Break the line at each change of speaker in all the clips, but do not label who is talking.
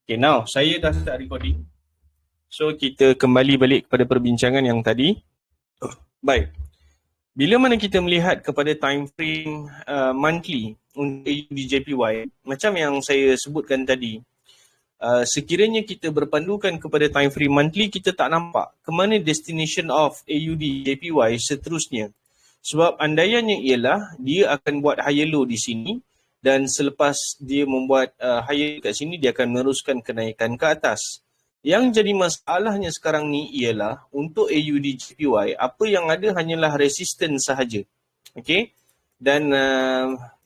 Okay, now saya dah start recording. So, kita kembali balik kepada perbincangan yang tadi. Baik. Bila mana kita melihat kepada time frame monthly untuk AUD/JPY, macam yang saya sebutkan tadi, sekiranya kita berpandukan kepada time frame monthly, kita tak nampak ke mana destination of AUD/JPY seterusnya. Sebab andaiannya ialah dia akan buat higher low di sini, dan selepas dia membuat higher kat sini, dia akan meneruskan kenaikan ke atas. Yang jadi masalahnya sekarang ni ialah untuk AUD/JPY, apa yang ada hanyalah resistance sahaja. Okay? Dan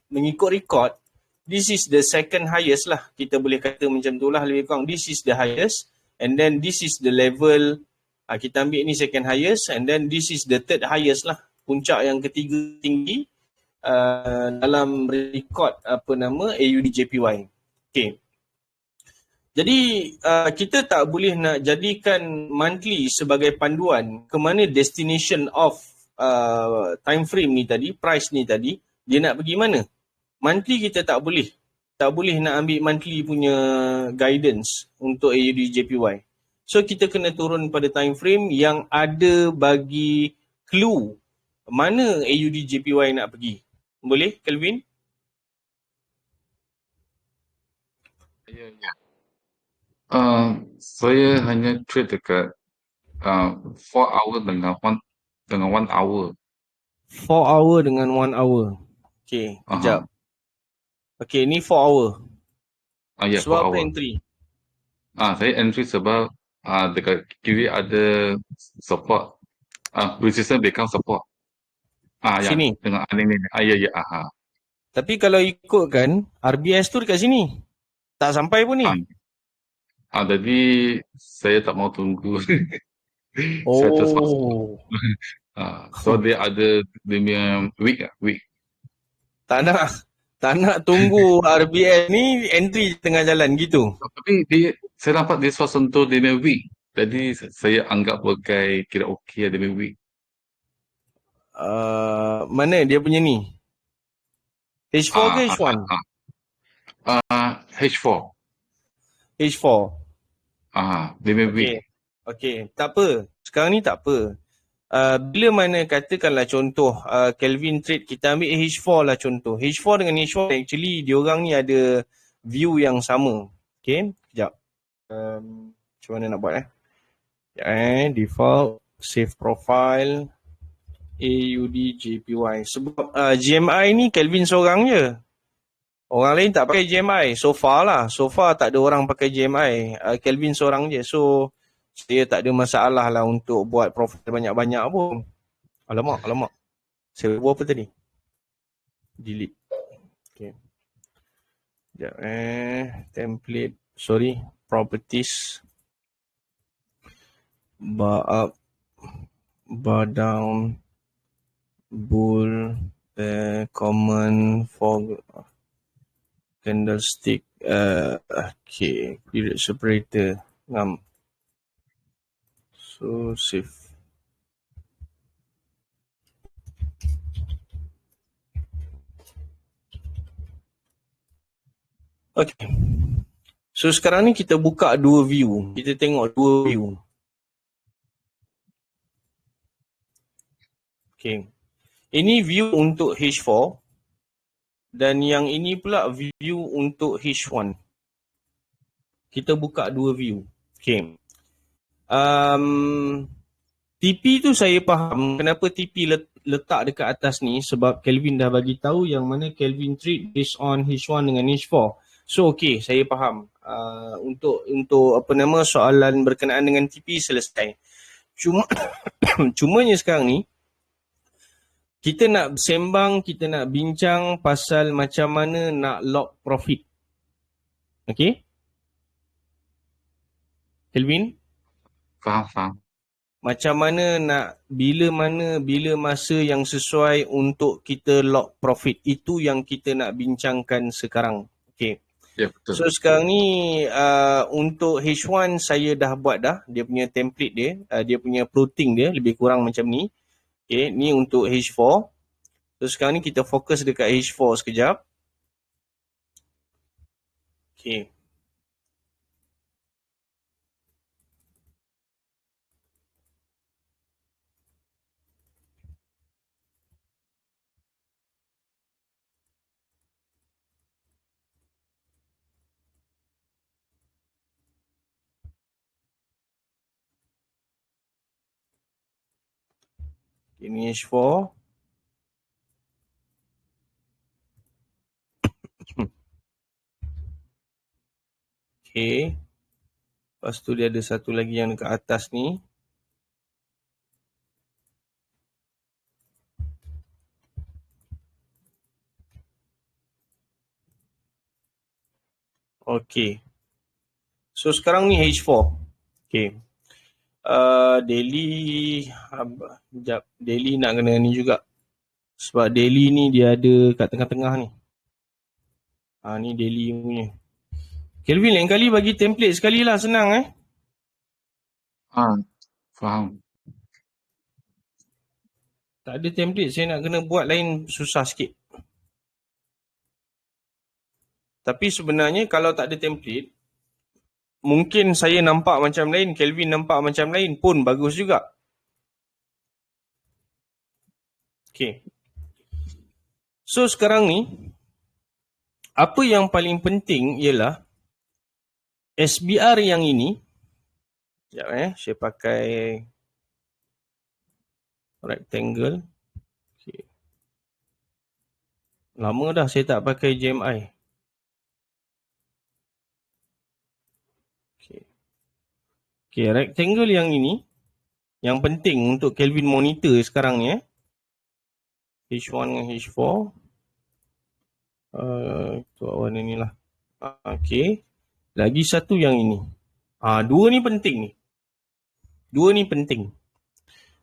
mengikut rekod, this is the second highest lah. Kita boleh kata macam tu lah lebih kurang. This is the highest, and then this is the level. Kita ambil ni second highest, and then this is the third highest lah. Puncak yang ketiga tinggi dalam rekod AUD/JPY. Okay. Jadi kita tak boleh nak jadikan monthly sebagai panduan ke mana destination of time frame ni tadi, price ni tadi, dia nak pergi mana. Monthly kita tak boleh nak ambil monthly punya guidance untuk AUD/JPY. So kita kena turun pada time frame yang ada bagi clue mana AUD/JPY nak pergi. Boleh, Kelvin?
Ya. Saya hanya trade dekat 4 hour dengan 1 hour.
4 hour dengan 1 hour. Okay, kejap. Okay, ni 4 hour.
Ya,
Sebab
4
apa
hour.
entry?
Saya entry sebab dekat kiri ada support. Resistance become support.
Sini.
Dengan ini. Ya.
Tapi kalau ikutkan, RBS tu dekat sini. Tak sampai pun ni.
Jadi saya tak mau tunggu. Saya terus masuk. So dia ada dia punya week.
Tak nak tunggu RBS ni entry tengah jalan gitu.
Tapi saya nampak dia sudah sentuh dia punya week. Jadi saya anggap sebagai kira okey dia punya week.
Mana dia punya ni? H4 ke H1?
H4.
H4.
Dia punya week.
Okay, tak apa. Sekarang ni tak apa. Bila mana katakanlah contoh Kelvin trade, kita ambil H4 lah contoh. H4 dengan H1 actually diorang ni ada view yang sama. Okay, sekejap. Macam mana nak buat default, save profile, AUD/JPY. Sebab GMI ni Kelvin seorang je. Orang lain tak pakai GMI. So far tak ada orang pakai GMI. Kelvin seorang je. So saya tak ada masalah lah untuk buat profil banyak-banyak pun. Alamak. Saya buat apa tadi? Delete. Okay. Sekejap template. Sorry. Properties. Bar up. Bar down. Bull. Common. Fog. Candlestick. Okay. Period separator. Ngam. So, save. Okay. So, sekarang ni kita buka dua view. Kita tengok dua view. Okay. Ini view untuk H4. Dan yang ini pula view untuk H1. Kita buka dua view. Okay. TP tu saya faham kenapa TP letak dekat atas ni, sebab Kelvin dah bagi tahu yang mana Kelvin trade based on H1 dengan H4. So okay, saya faham. Untuk soalan berkenaan dengan TP selesai. Cumanya sekarang ni kita nak sembang, kita nak bincang pasal macam mana nak lock profit. Okay? Kelvin?
Faham.
Macam mana nak, bila masa yang sesuai untuk kita lock profit. Itu yang kita nak bincangkan sekarang. Okay.
Ya, betul.
So sekarang ni untuk H1 saya dah buat dah. Dia punya template dia. Dia punya plotting dia lebih kurang macam ni. Okay, ni untuk H4. So sekarang ni kita fokus dekat H4 sekejap. Okay. Ini H4. Okay. Lepas tu dia ada satu lagi yang dekat atas ni. Okay. So sekarang ni H4. Okay. Daily, sekejap. Daily nak kena ni juga. Sebab daily ni dia ada kat tengah-tengah ni. Ni daily punya. Kelvin lain kali bagi template sekali lah, senang
Faham.
Tak ada template, saya nak kena buat lain susah sikit. Tapi sebenarnya kalau tak ada template, mungkin saya nampak macam lain, Kelvin nampak macam lain pun bagus juga. Okay. So sekarang ni, apa yang paling penting ialah SBR yang ini. Sekejap saya pakai rectangle. Okay. Lama dah saya tak pakai JMI. Okay, rectangle yang ini yang penting untuk Kelvin monitor sekarang ni H1 dengan H4. Itu warna ni lah. Okay. Lagi satu yang ini. Dua ni penting ni. Dua ni penting.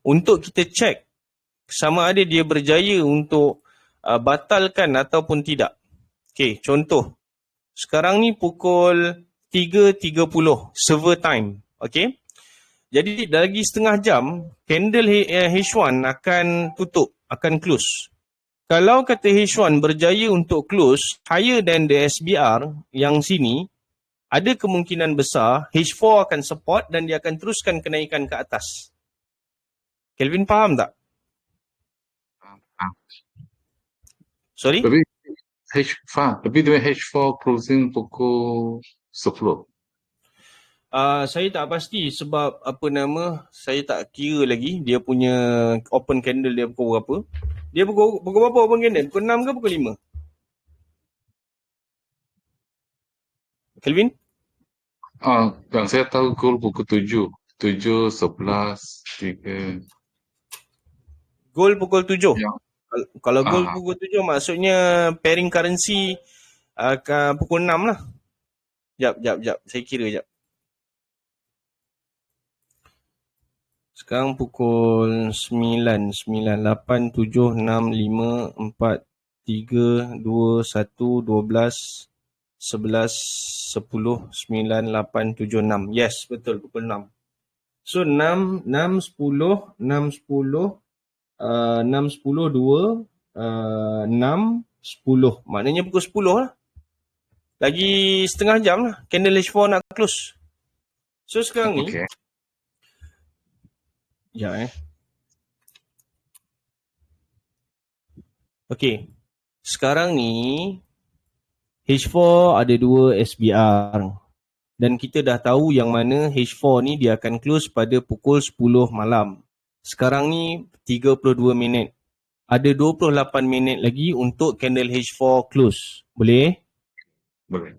Untuk kita check sama ada dia berjaya untuk batalkan ataupun tidak. Okay, contoh. Sekarang ni pukul 3.30 server time. Okay. Jadi lagi setengah jam, candle H1 akan tutup, akan close. Kalau kata H1 berjaya untuk close higher than the SBR yang sini, ada kemungkinan besar H4 akan support dan dia akan teruskan kenaikan ke atas. Kelvin faham tak? Sorry?
Tapi dia H4 closing pukul 10.
Saya tak pasti sebab saya tak kira lagi dia punya open candle dia pukul berapa. Dia pukul berapa open candle? Pukul 6 ke pukul 5? Kelvin?
Yang saya tahu goal pukul 7. 7, 11, 3.
Goal pukul 7?
Ya.
Kalau goal pukul 7 maksudnya pairing currency pukul 6 lah. Jap. Saya kira jap. Sekarang pukul 9, 8, 7, 6, 5, 4, 3, 2, 1, 12, 11, 10, 9, 8, 7, 6. Yes, betul pukul 6. So 6, 10, 6, 10, 6, 10, 2, 6, 10. Maknanya pukul 10 lah. Lagi setengah jam lah. Candle H4 nak close. So sekarang ni. Ya Okay. Sekarang ni H4 ada 2 SBR. Dan kita dah tahu yang mana H4 ni dia akan close pada pukul 10 malam. Sekarang ni 32 minit. Ada 28 minit lagi untuk candle H4 close. Boleh?
Boleh.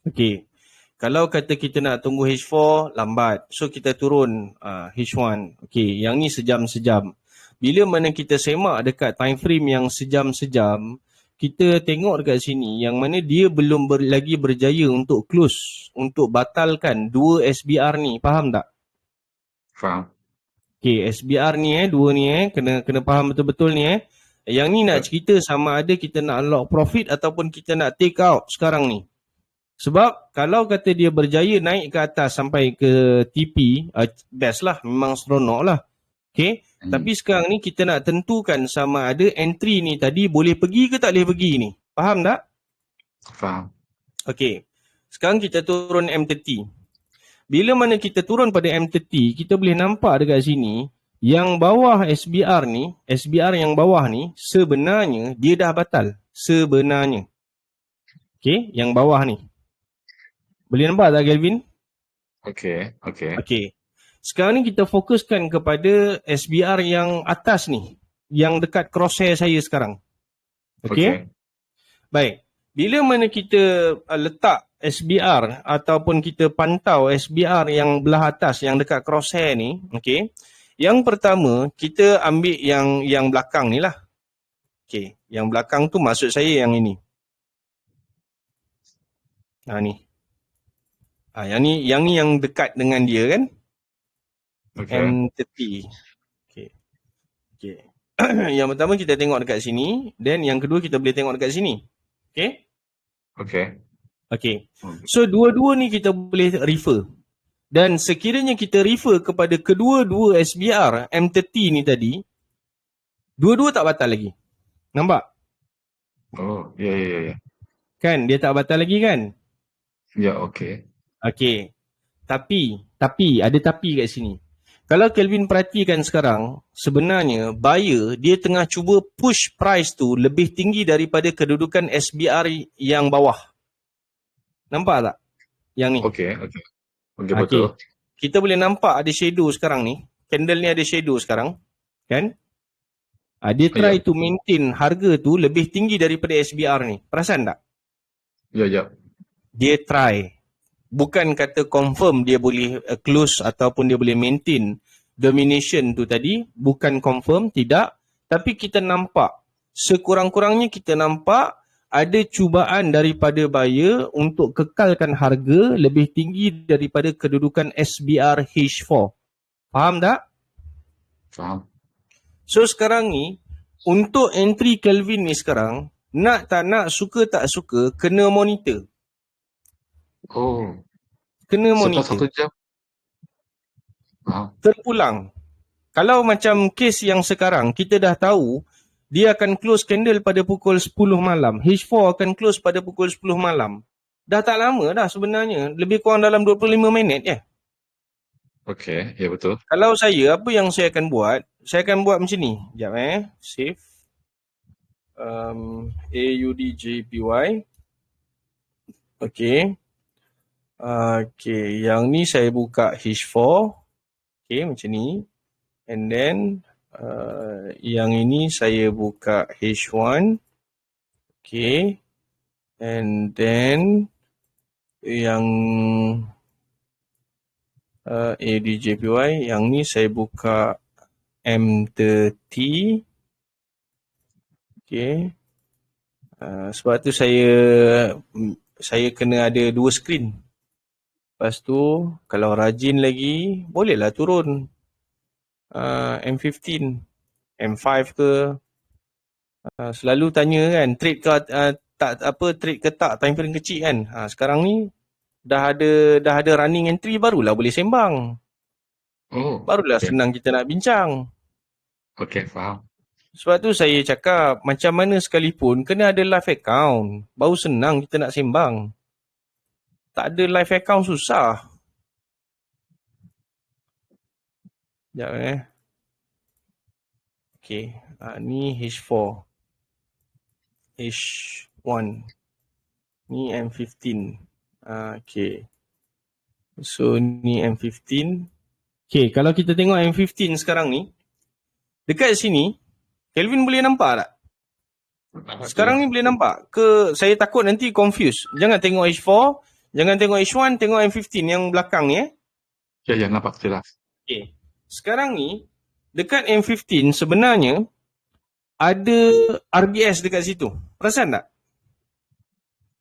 Okay. Kalau kata kita nak tunggu H4, lambat. So kita turun H1. Okay, yang ni sejam-sejam. Bila mana kita semak dekat time frame yang sejam-sejam, kita tengok dekat sini yang mana dia belum lagi berjaya untuk close, untuk batalkan 2 SBR ni. Faham tak?
Faham.
Okay, SBR ni dua ni kena faham betul-betul ni Yang ni nak cerita sama ada kita nak unlock profit ataupun kita nak take out sekarang ni. Sebab kalau kata dia berjaya naik ke atas sampai ke TP, best lah, memang seronok lah. Okay, tapi sekarang ni kita nak tentukan sama ada entry ni tadi boleh pergi ke tak boleh pergi ni. Faham tak?
Faham.
Okay, sekarang kita turun M30. Bila mana kita turun pada M30, kita boleh nampak dekat sini, yang bawah SBR ni, SBR yang bawah ni, sebenarnya dia dah batal. Sebenarnya. Okay, yang bawah ni. Boleh nampak tak Kelvin?
Okay.
Okay. Sekarang ni kita fokuskan kepada SBR yang atas ni, yang dekat crosshair saya sekarang. Okey? Baik. Bila mana kita letak SBR ataupun kita pantau SBR yang belah atas, yang dekat crosshair ni, okey. Yang pertama, kita ambil yang belakang ni lah. Okey, yang belakang tu maksud saya yang ini. Ni. Yang ni yang dekat dengan dia kan? M30. Okey. Yang pertama kita tengok dekat sini, dan yang kedua kita boleh tengok dekat sini. Okey. So dua-dua ni kita boleh refer. Dan sekiranya kita refer kepada kedua-dua SBR M30 ni tadi, dua-dua tak batal lagi. Nampak?
Oh, ya.
Kan dia tak batal lagi kan?
Ya, okey.
Okey. Tapi ada tapi kat sini. Kalau Kelvin perhatikan sekarang, sebenarnya buyer dia tengah cuba push price tu lebih tinggi daripada kedudukan SBR yang bawah. Nampak tak? Yang ni.
Okey, betul.
Kita boleh nampak ada shadow sekarang ni. Candle ni ada shadow sekarang. Kan? Dia try to maintain harga tu lebih tinggi daripada SBR ni. Perasan tak?
Ya.
Dia try. Bukan kata confirm dia boleh close ataupun dia boleh maintain domination tu tadi. Bukan confirm, tidak. Tapi kita nampak, sekurang-kurangnya kita nampak ada cubaan daripada buyer untuk kekalkan harga lebih tinggi daripada kedudukan SBR H4. Faham tak?
Faham.
So sekarang ni, untuk entry Kelvin ni sekarang, nak tak nak, suka tak suka, kena monitor.
Oh.
Kena monitor.
Setelah 1 jam. Faham.
Terpulang. Kalau macam kes yang sekarang, kita dah tahu dia akan close candle pada pukul 10 malam. H4 akan close pada pukul 10 malam. Dah tak lama dah sebenarnya. Lebih kurang dalam 25 minit je.
Okey, ya betul.
Kalau saya, apa yang saya akan buat? Saya akan buat macam ni. Sekejap Save. AUDJPY. Okey. Okey, yang ni saya buka H4. Okey, macam ni. And then yang ini saya buka H1. Okay. And then yang ADJPY, yang ni saya buka M30. Okay. Sebab tu saya kena ada 2 screen. Lepas tu kalau rajin lagi, bolehlah turun. M15, M5 ke, selalu tanya kan, trade ke trade ke tak, time frame kecil kan. Sekarang ni dah ada running entry, barulah boleh sembang. Barulah senang kita nak bincang.
Okey, faham.
Sebab tu saya cakap, macam mana sekalipun kena ada live account, baru senang kita nak sembang. Tak ada live account susah. Sekejap Okay, ni H4. H1. Ni M15. Okay. So, ni M15. Okay, kalau kita tengok M15 sekarang ni, dekat sini, Kelvin boleh nampak tak? Sekarang ni boleh nampak? Ke saya takut nanti confuse. Jangan tengok H4, jangan tengok H1, tengok M15 yang belakang ni
Ya, nampak jelas.
Okay. Sekarang ni, dekat M15 sebenarnya ada RBS dekat situ. Perasan tak?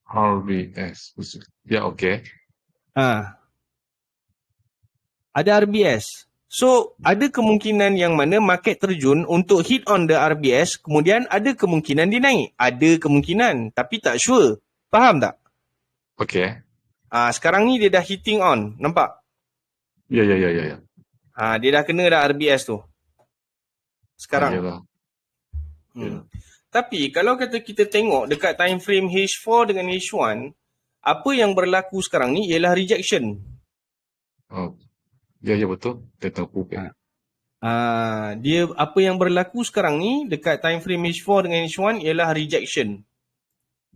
RBS. Ya, okey.
Ada RBS. So, ada kemungkinan yang mana market terjun untuk hit on the RBS, kemudian ada kemungkinan dia naik. Ada kemungkinan, tapi tak sure. Faham tak?
Okey.
Sekarang ni dia dah hitting on. Nampak?
Ya.
Dia dah kena dah RBS tu. Sekarang. Tapi kalau kata kita tengok dekat time frame H4 dengan H1, apa yang berlaku sekarang ni ialah rejection.
Ya betul. Dia tahu.
Dia apa yang berlaku sekarang ni dekat time frame H4 dengan H1 ialah rejection.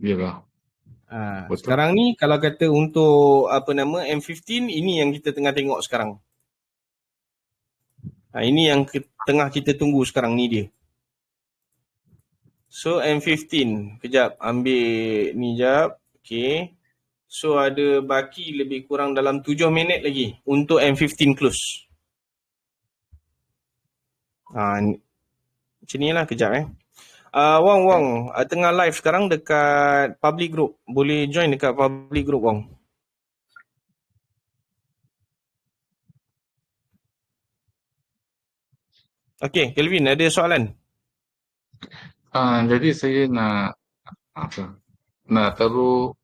Yalah.
Sekarang ni kalau kata untuk M15, ini yang kita tengah tengok sekarang. Ini yang tengah kita tunggu sekarang ni dia. So M15, kejap ambil ni jap. Okay. So ada baki lebih kurang dalam 7 minit lagi untuk M15 close. Macam ni lah kejap Wong, tengah live sekarang dekat public group. Boleh join dekat public group Wong. Okay, Kelvin ada soalan?
Jadi saya nak taruh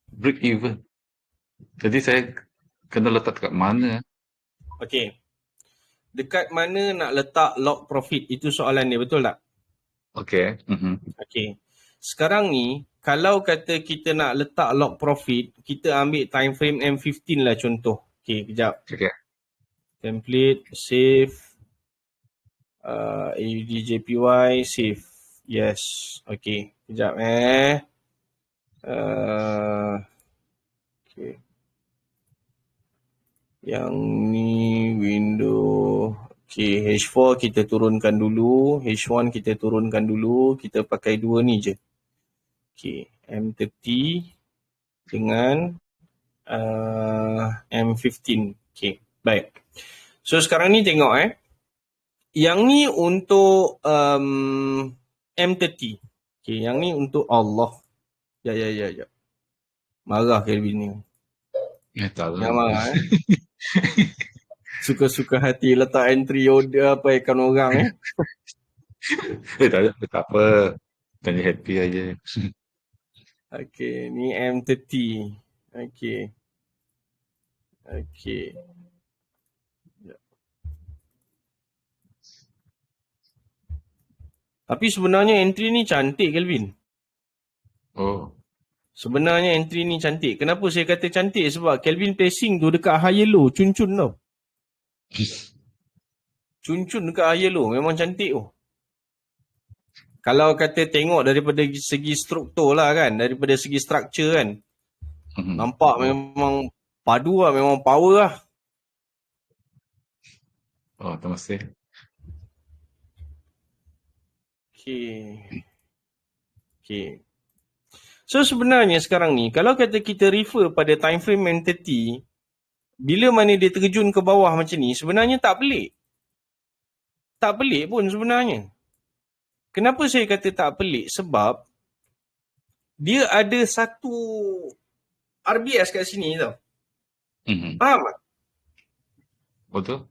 break even. Jadi saya kena letak dekat mana?
Okay. Dekat mana nak letak lock profit? Itu soalan dia, betul tak?
Okay.
Okay. Sekarang ni, kalau kata kita nak letak lock profit, kita ambil time frame M15 lah contoh. Okay, kejap.
Okay.
Template, save. AUD JPY, save. Yes. Okay, kejap okay. Yang ni window. Okay, H4 kita turunkan dulu. H1 kita turunkan dulu. Kita pakai dua ni je. Okay, M30 dengan M15. Okay, baik. So sekarang ni tengok Yang ni untuk M30. Okay, yang ni untuk Allah. Ya. Marah Kelvin ni.
Tak
Jangan marah Suka-suka hati letak entry order apa ikan orang
tak apa. Tanya happy aja.
Okay, ni M30. Okay. Tapi sebenarnya entry ni cantik Kelvin.
Oh.
Sebenarnya entry ni cantik. Kenapa saya kata cantik? Sebab Kelvin placing tu dekat high yellow. Cun-cun tau. Cun-cun dekat high yellow. Memang cantik tu. Kalau kata tengok daripada segi struktur lah kan. Daripada segi structure kan. Nampak memang padu lah. Memang power lah.
Oh, terima kasih.
Okay. So sebenarnya sekarang ni, kalau kata kita refer pada time frame M30, bila mana dia terjun ke bawah macam ni, sebenarnya tak pelik. Tak pelik pun sebenarnya. Kenapa saya kata tak pelik? Sebab dia ada satu RBS kat sini tau. Faham tak?
Betul.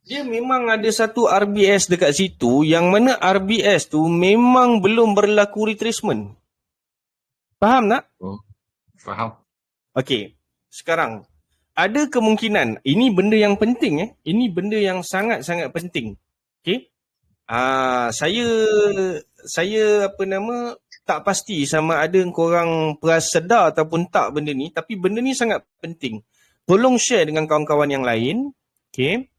Dia memang ada satu RBS dekat situ, yang mana RBS tu memang belum berlaku retracement. Faham tak?
Oh, faham. Okey.
Sekarang, ada kemungkinan, ini benda yang penting Ini benda yang sangat-sangat penting. Okey. Saya tak pasti sama ada korang sedar ataupun tak benda ni, tapi benda ni sangat penting. Tolong share dengan kawan-kawan yang lain. Okey.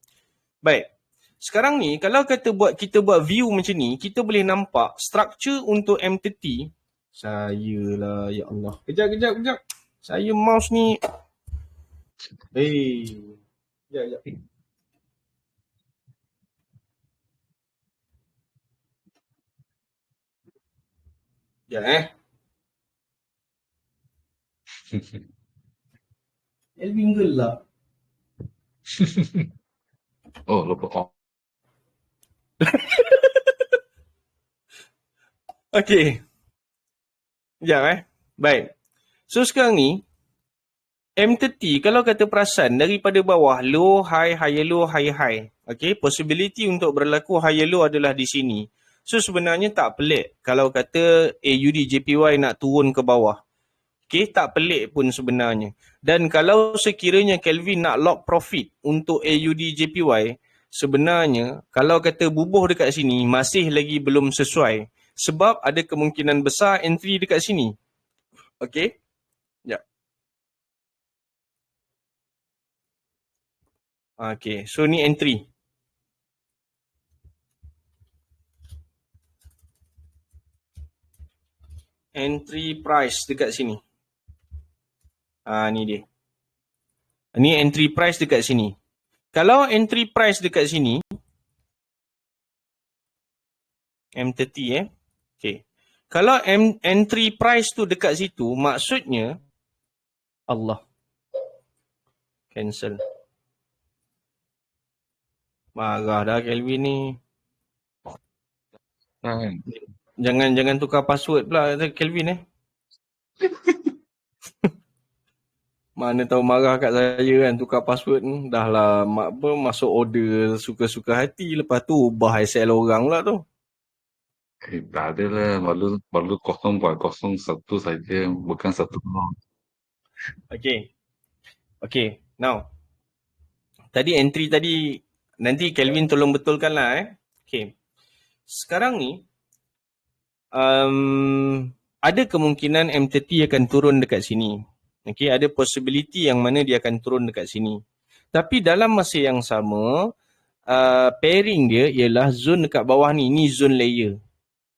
Baik. Sekarang ni kalau kita buat view macam ni, kita boleh nampak structure untuk M30. Sayalah, ya Allah. Kejap. Saya mouse ni. Kejap. Elvin gelap.
Oh, lupa off.
Okey. Sekejap Baik. So sekarang ni, M30 kalau kata perasan daripada bawah, low, high, high, low, high, high. Okey, possibility untuk berlaku high low adalah di sini. So sebenarnya tak pelik kalau kata AUD JPY nak turun ke bawah. Okey, tak pelik pun sebenarnya. Dan kalau sekiranya Kelvin nak lock profit untuk AUD JPY, sebenarnya kalau kata bubuh dekat sini masih lagi belum sesuai. Sebab ada kemungkinan besar entry dekat sini. Okey. Ya. Okey, so ni entry. Entry price dekat sini. Ni dia. Ni entry price dekat sini. Kalau entry price dekat sini, M30 Okay. Kalau entry price tu dekat situ, maksudnya Allah. Cancel. Marah dah Kelvin ni.
Kan?
Jangan tukar password pula Kelvin Mana tahu marah kat saya kan tukar password ni. Dah lah masuk order suka-suka hati. Lepas tu ubah SL orang pula tu.
Tak ada lah. Baru 0.01 saja. Bukan 1.
Okay. Now. Tadi entry tadi. Nanti Kelvin tolong betulkan lah Okay. Sekarang ni. Ada kemungkinan M30 akan turun dekat sini. Okay, ada possibility yang mana dia akan turun dekat sini. Tapi dalam masa yang sama, pairing dia ialah zone dekat bawah ni. Ni zone layer.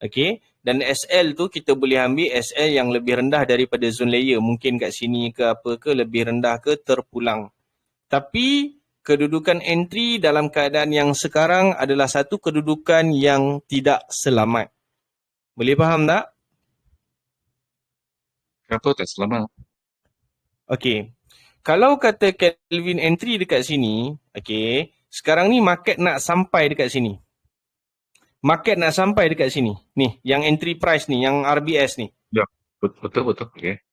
Okay. Dan SL tu kita boleh ambil SL yang lebih rendah daripada zone layer. Mungkin kat sini ke apa ke, lebih rendah ke, terpulang. Tapi kedudukan entry dalam keadaan yang sekarang adalah satu kedudukan yang tidak selamat. Boleh faham tak?
Kenapa tak selamat?
Okay. Kalau kata Kelvin entry dekat sini, okay, sekarang ni market nak sampai dekat sini. Market nak sampai dekat sini. Ni, yang entry price ni, yang RBS ni.
Ya, betul. Okay.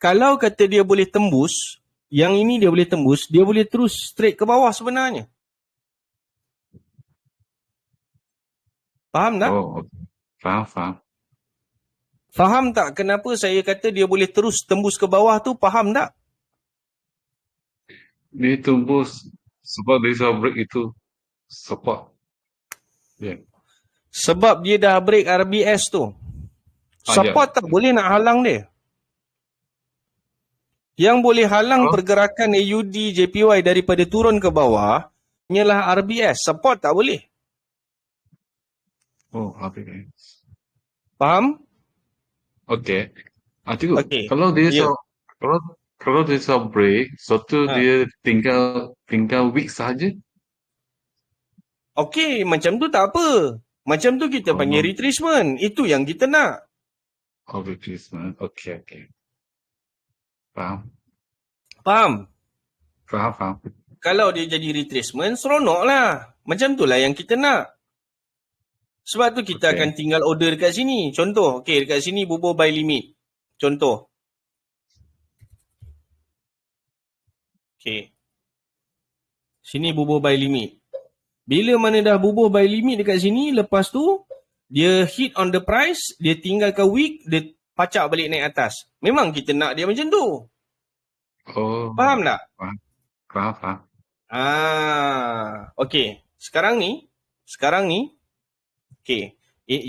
Kalau kata dia boleh tembus, yang ini dia boleh tembus, dia boleh terus straight ke bawah sebenarnya. Faham tak?
Oh, okay. Faham.
Faham tak kenapa saya kata dia boleh terus tembus ke bawah tu? Faham tak?
Dia tembus sebab dia bisa break itu support. Yeah.
Sebab dia dah break RBS tu. Support tak boleh nak halang dia. Yang boleh halang pergerakan AUD JPY daripada turun ke bawah ialah RBS. Support tak boleh.
Oh, RBS.
Faham?
Okay. Kalau dia kalau dia break, dia tinggal week sahaja.
Okay, macam tu tak apa. Macam tu kita panggil retracement. Itu yang kita nak.
Oh, retracement. Okay. Faham. Kalau
dia jadi retracement, seronok lah. Macam tu lah yang kita nak. Sebab tu kita akan tinggal order dekat sini. Contoh, dekat sini bubuh buy limit. Contoh. Sini bubuh buy limit. Bila mana dah bubuh buy limit dekat sini, lepas tu, dia hit on the price, dia tinggalkan wick, dia pacak balik naik atas. Memang kita nak dia macam tu.
Oh.
Faham tak?
Faham.
Okay. Sekarang ni,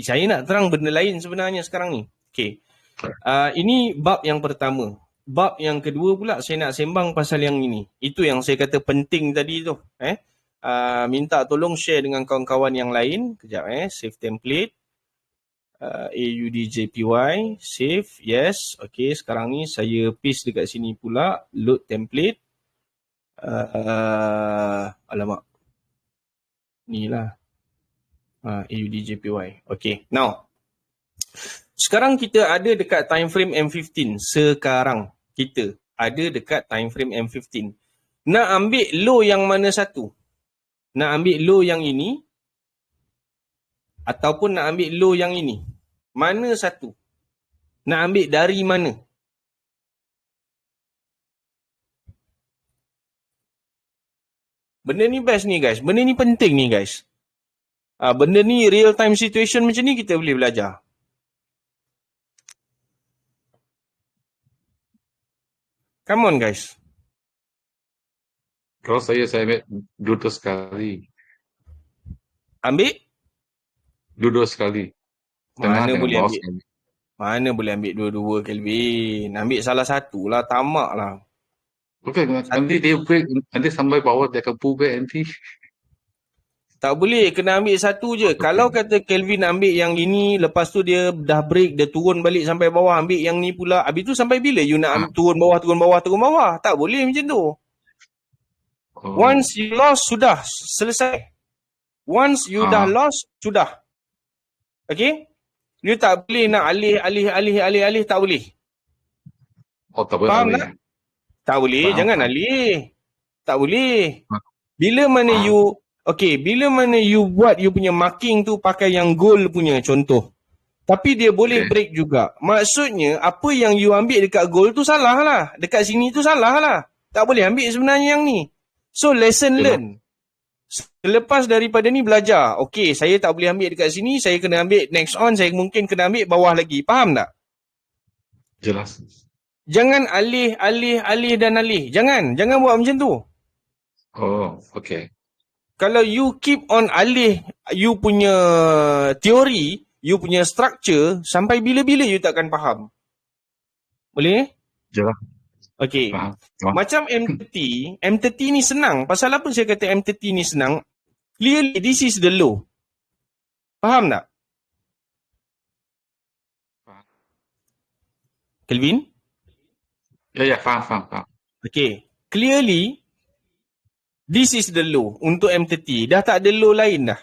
saya nak terang benda lain sebenarnya sekarang ni. Ini bab yang pertama. Bab yang kedua pula saya nak sembang pasal yang ini. Itu yang saya kata penting tadi tu. Minta tolong share dengan kawan-kawan yang lain. Kejap save template. AUDJPY. Save. Yes. Okay, sekarang ni saya paste dekat sini pula. Load template. Alamak. Ni lah. AUDJPY. Okay, now. Sekarang kita ada dekat time frame M15. Sekarang kita ada dekat time frame M15. Nak ambil low yang mana satu? Nak ambil low yang ini? Ataupun nak ambil low yang ini? Mana satu? Nak ambil dari mana? Benda ni best ni guys. Benda ni penting ni guys. Benda ni real time situation macam ni kita boleh belajar. Come on guys.
Kalau saya ambil dua sekali.
Ambil?
Dua sekali.
Mana boleh ambil? Sekali. Mana boleh ambil dua-dua Kelvin? Ambil salah satu lah. Tamak lah.
Okay, nanti dia break. Nanti sampai bawah dia akan pull back nanti.
Tak boleh, kena ambil satu je. Kalau kata Kelvin ambil yang ini, lepas tu dia dah break, dia turun balik sampai bawah, ambil yang ni pula. Habis tu sampai bila you nak turun bawah? Tak boleh macam tu. Once you lost, sudah. Selesai. Once you dah lost, sudah. Okay? You tak boleh nak alih, tak boleh.
Oh, tak boleh
Faham
alih.
tak? Tak boleh,
Faham,
jangan
faham.
alih. Tak boleh.
Faham.
Bila mana bila mana you buat you punya marking tu pakai yang gold punya contoh. Tapi dia boleh
Okay.
break juga. Maksudnya apa yang you ambil dekat gold tu salah lah. Dekat sini tu salah lah. Tak boleh ambil sebenarnya yang ni. So lesson
Yalah.
learn. Selepas daripada ni belajar. Okay, saya tak boleh ambil dekat sini. Saya kena ambil next on. Saya mungkin kena ambil bawah lagi. Faham tak?
Jelas.
Jangan alih dan alih. Jangan buat macam tu.
Oh, okay.
Kalau you keep on alih you punya teori, you punya structure, sampai bila-bila you takkan faham. Boleh?
Jelas.
Okay.
Faham. Faham.
Macam M30 ni senang. Pasal apa saya kata M30 ni senang? Clearly this is the low. Faham tak?
Faham.
Kelvin?
Ya, faham.
Okay. Clearly this is the low untuk M30. Dah tak ada low lain dah.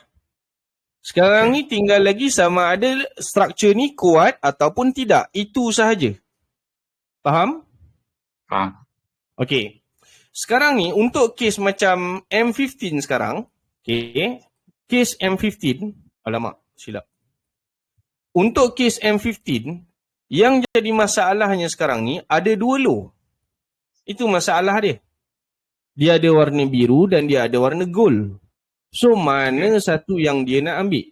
Sekarang ni tinggal lagi sama ada structure ni kuat ataupun tidak. Itu sahaja. Faham?
Faham.
Okay. Sekarang ni untuk kes macam M15 sekarang. Okay. Kes M15. Alamak, silap. Untuk kes M15, yang jadi masalahnya sekarang ni ada dua low. Itu masalah dia. Dia ada warna biru dan dia ada warna gold. So, mana satu yang dia nak ambil?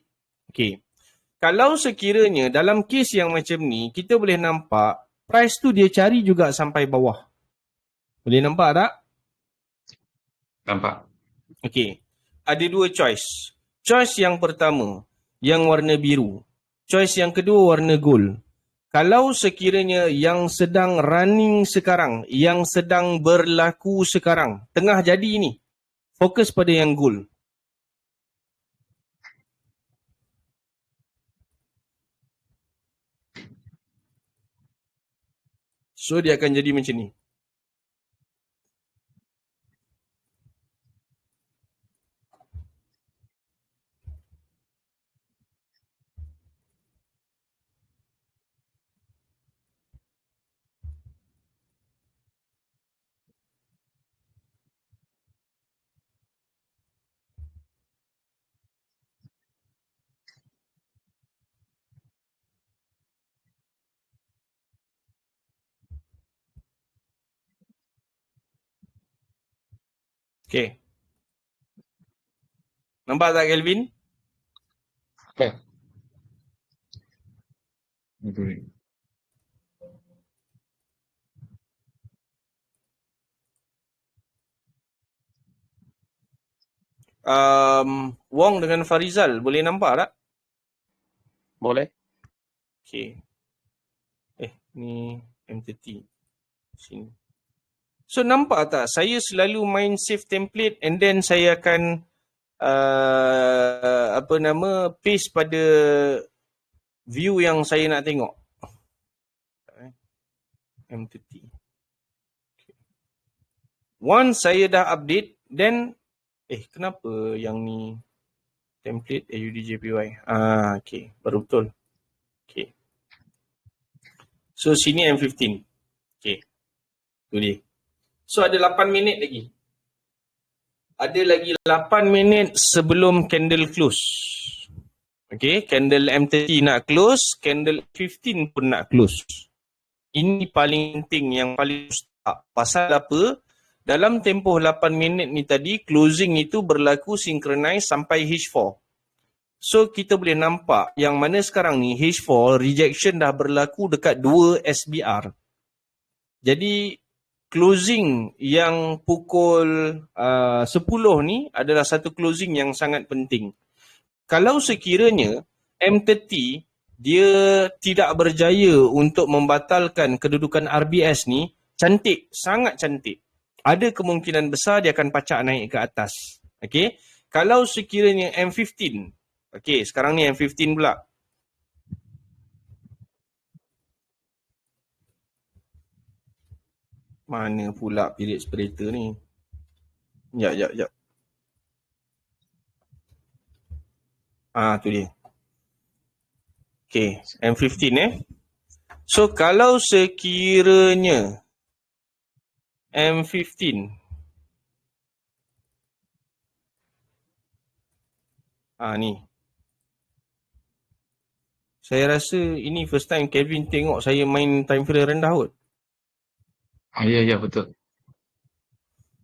Okay. Kalau sekiranya dalam kes yang macam ni, kita boleh nampak price tu dia cari juga sampai bawah. Boleh nampak tak?
Nampak.
Okay. Ada dua choice. Choice yang pertama, yang warna biru. Choice yang kedua, warna gold. Kalau sekiranya yang sedang running sekarang, yang sedang berlaku sekarang, tengah jadi ni, fokus pada yang gold. So, dia akan jadi macam ni. Okay. Nampak tak, Kelvin?
Okay. Agree.
Wong dengan Farizal, boleh nampak tak?
Boleh.
Okay. Ni M30. Sini. So, nampak tak? Saya selalu main save template and then saya akan paste pada view yang saya nak tengok. M30. Okay. Once saya dah update, then kenapa yang ni template AUDJPY? Okay, baru betul. Okay. So, sini M15. Okay. Tu dia. So, ada 8 minit lagi. Ada lagi 8 minit sebelum candle close. Okay, candle M30 nak close, candle 15 pun nak close. Ini paling penting, yang paling start. Pasal apa? Dalam tempoh 8 minit ni tadi, closing itu berlaku synchronize sampai H4. So, kita boleh nampak yang mana sekarang ni H4 rejection dah berlaku dekat 2 SBR. Jadi, closing yang pukul 10 ni adalah satu closing yang sangat penting. Kalau sekiranya M30 dia tidak berjaya untuk membatalkan kedudukan RBS ni, cantik, sangat cantik. Ada kemungkinan besar dia akan pacak naik ke atas. Okay. Kalau sekiranya M15, okay, sekarang ni M15 pula. Mana pula period separator ni? Ya. Tu dia. Okay, M15 So kalau sekiranya M15 ni. Saya rasa ini first time Kevin tengok saya main time frame rendah kot.
Ya, betul.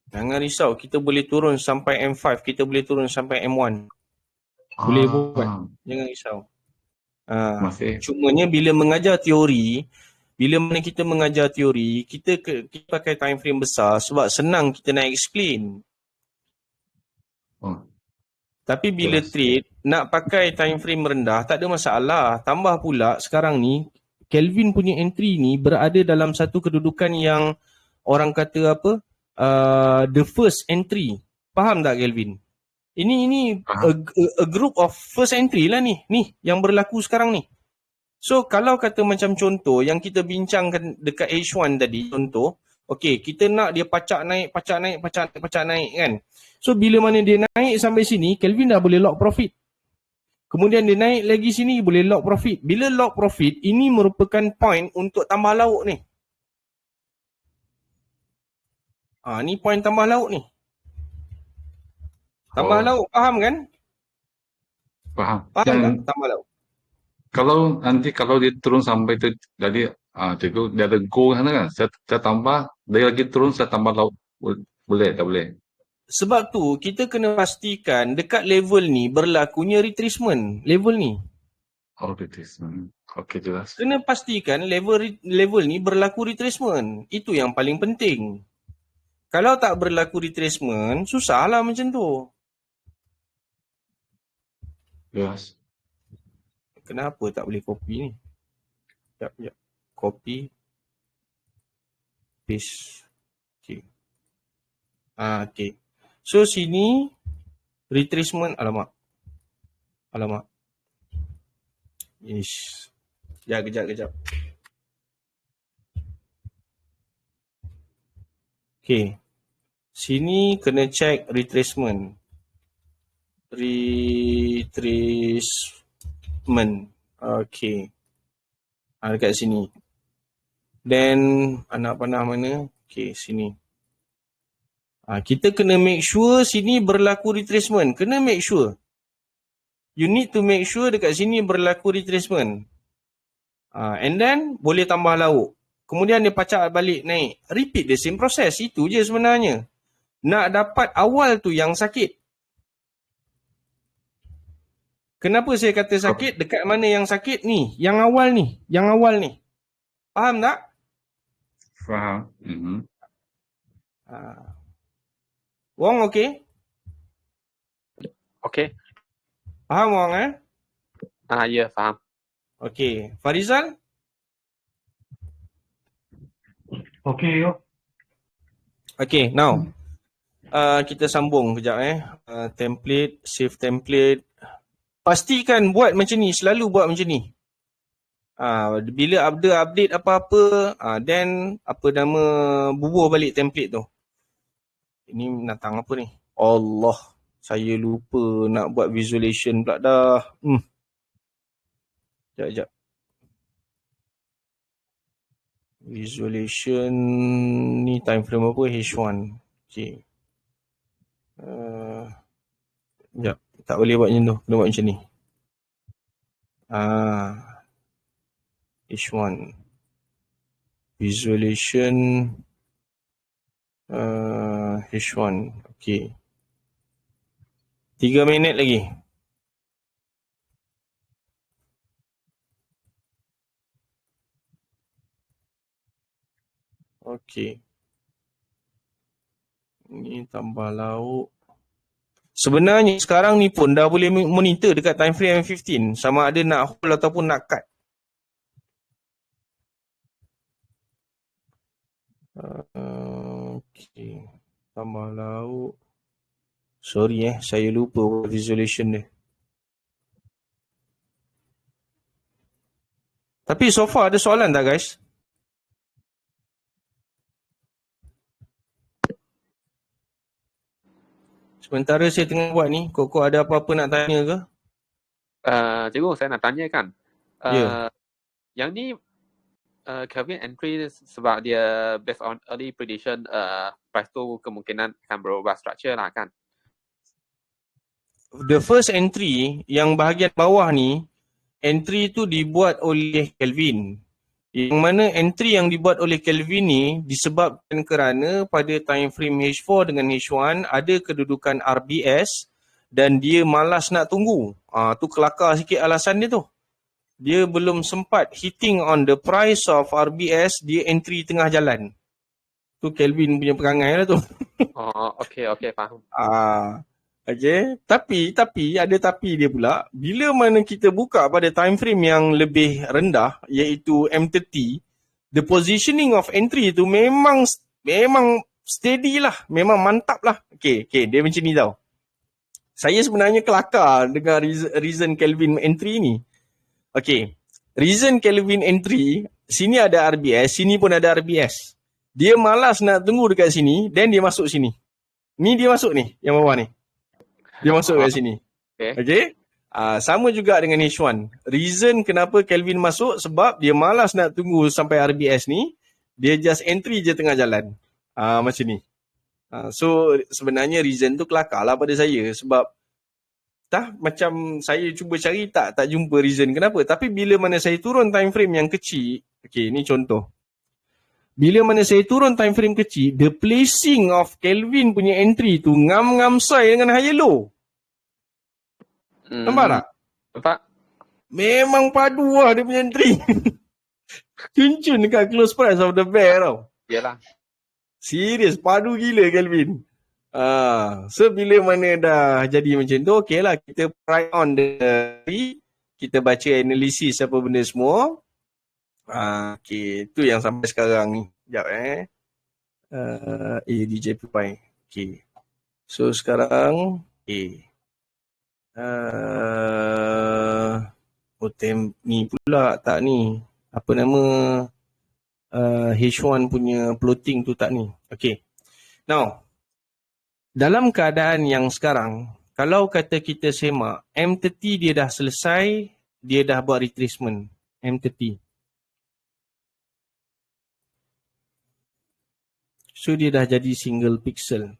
Jangan risau, kita boleh turun sampai M5, kita boleh turun sampai M1. Boleh buat. Jangan risau. Cumanya bila mengajar teori, bila mana kita mengajar teori, kita pakai time frame besar sebab senang kita nak explain. Tapi bila trade, nak pakai time frame rendah, tak ada masalah. Tambah pula sekarang ni, Kelvin punya entry ni berada dalam satu kedudukan yang orang kata apa? The first entry. Faham tak Kelvin? Ini a group of first entry lah ni. Ni yang berlaku sekarang ni. So kalau kata macam contoh yang kita bincangkan dekat H1 tadi, contoh, okay, kita nak dia pacak naik kan. So bila mana dia naik sampai sini, Kelvin dah boleh lock profit. Kemudian dia naik lagi sini, boleh lock profit. Bila lock profit, ini merupakan point untuk tambah lauk ni. Ni point tambah lauk ni. Tambah lauk, faham kan?
Faham
tak tambah lauk?
Kalau dia turun sampai tu, jadi dia ada go sana kan, saya tambah, dia lagi turun, saya tambah lauk. Boleh, tak boleh?
Sebab tu kita kena pastikan dekat level ni berlakunya retracement level ni.
Retracement. Okey, jelas.
Kena pastikan level ni berlaku retracement. Itu yang paling penting. Kalau tak berlaku retracement, susahlah macam tu.
Jelas.
Kenapa tak boleh copy ni? Sekejap. Copy. Paste. Okay. Okay. So sini retracement, alamak. Ish. Kejap. Okay. Sini kena check retracement. Okay. Dekat sini. Then anak panah mana? Okay, sini. Kita kena make sure sini berlaku retracement. Kena make sure. You need to make sure dekat sini berlaku retracement. And then boleh tambah lauk. Kemudian dia pacak balik naik. Repeat the same process. Itu je sebenarnya. Nak dapat awal tu yang sakit. Kenapa saya kata sakit? Dekat mana yang sakit ni? Yang awal ni. Faham tak?
Faham.
Wong okey?
Okey.
Faham Wong
Ya, faham.
Okey. Farizal?
Okey, yo.
Okay, now kita sambung kejap template, save template. Pastikan buat macam ni, selalu buat macam ni. Bila ada update apa-apa, then bubuh balik template tu. Ini datang apa ni? Allah, saya lupa nak buat visualization pula dah. Sekejap. Visualization ni time frame apa? H1. Okay. Sekejap. Tak boleh buat macam tu. Kena buat macam ni. H1. Visualization. H1. Okay. 3 minit lagi. Okay. Ini tambah lauk. Sebenarnya sekarang ni pun dah boleh monitor dekat time frame M15. Sama ada nak hold ataupun nak cut. Okay. Tambah lauk. Sorry saya lupa visualization dia. Tapi so far ada soalan tak guys? Sementara saya tengah buat ni, kok ada apa-apa nak tanya ke?
Cikgu, saya nak tanya kan. Yang ni Kelvin entry sebab dia based on early prediction, price tu kemungkinan akan berubah structure lah kan.
The first entry yang bahagian bawah ni, entry tu dibuat oleh Kelvin. Yang mana entry yang dibuat oleh Kelvin ni disebabkan kerana pada time frame H4 dengan H1 ada kedudukan RBS dan dia malas nak tunggu. Tu kelakar sikit alasan dia tu. Dia belum sempat hitting on the price of RBS, dia entry tengah jalan. Tu Kelvin punya perangai lah tu.
Oh, okay, faham.
Okay. Tapi ada tapi dia pula. Bila mana kita buka pada time frame yang lebih rendah, iaitu M30, the positioning of entry tu memang steady lah. Memang mantap lah. Okay, dia macam ni tau. Saya sebenarnya kelakar dengan reason Kelvin entry ni. Okay, reason Kelvin entry, sini ada RBS, sini pun ada RBS. Dia malas nak tunggu dekat sini, then dia masuk sini. Ni dia masuk ni, yang bawah ni. Dia masuk kat sini. Okay. Sama juga dengan H1. Reason kenapa Kelvin masuk, sebab dia malas nak tunggu sampai RBS ni, dia just entry je tengah jalan. Macam ni. So sebenarnya reason tu kelakar lah pada saya, sebab macam saya cuba cari tak jumpa reason kenapa. Tapi bila mana saya turun time frame yang kecil, okay, ni contoh. Bila mana saya turun time frame kecil, the placing of Kelvin punya entry tu ngam-ngam sai dengan high low. Nampak tak?
Nampak.
Memang padu lah dia punya entry. Cun-cun dekat close price of the bear tau.
Yalah.
Serius, padu gila Kelvin. So bila mana dah jadi macam tu, okay lah, kita try on kita baca analisis apa benda semua. Okay, tu yang sampai sekarang ni. Sekejap DJPY. Okay. So sekarang, ni pula tak ni. Apa nama H1 punya floating tu tak ni. Okay. Now, dalam keadaan yang sekarang, kalau kata kita semak, M30 dia dah selesai, dia dah buat retracement. M30. So dia dah jadi single pixel.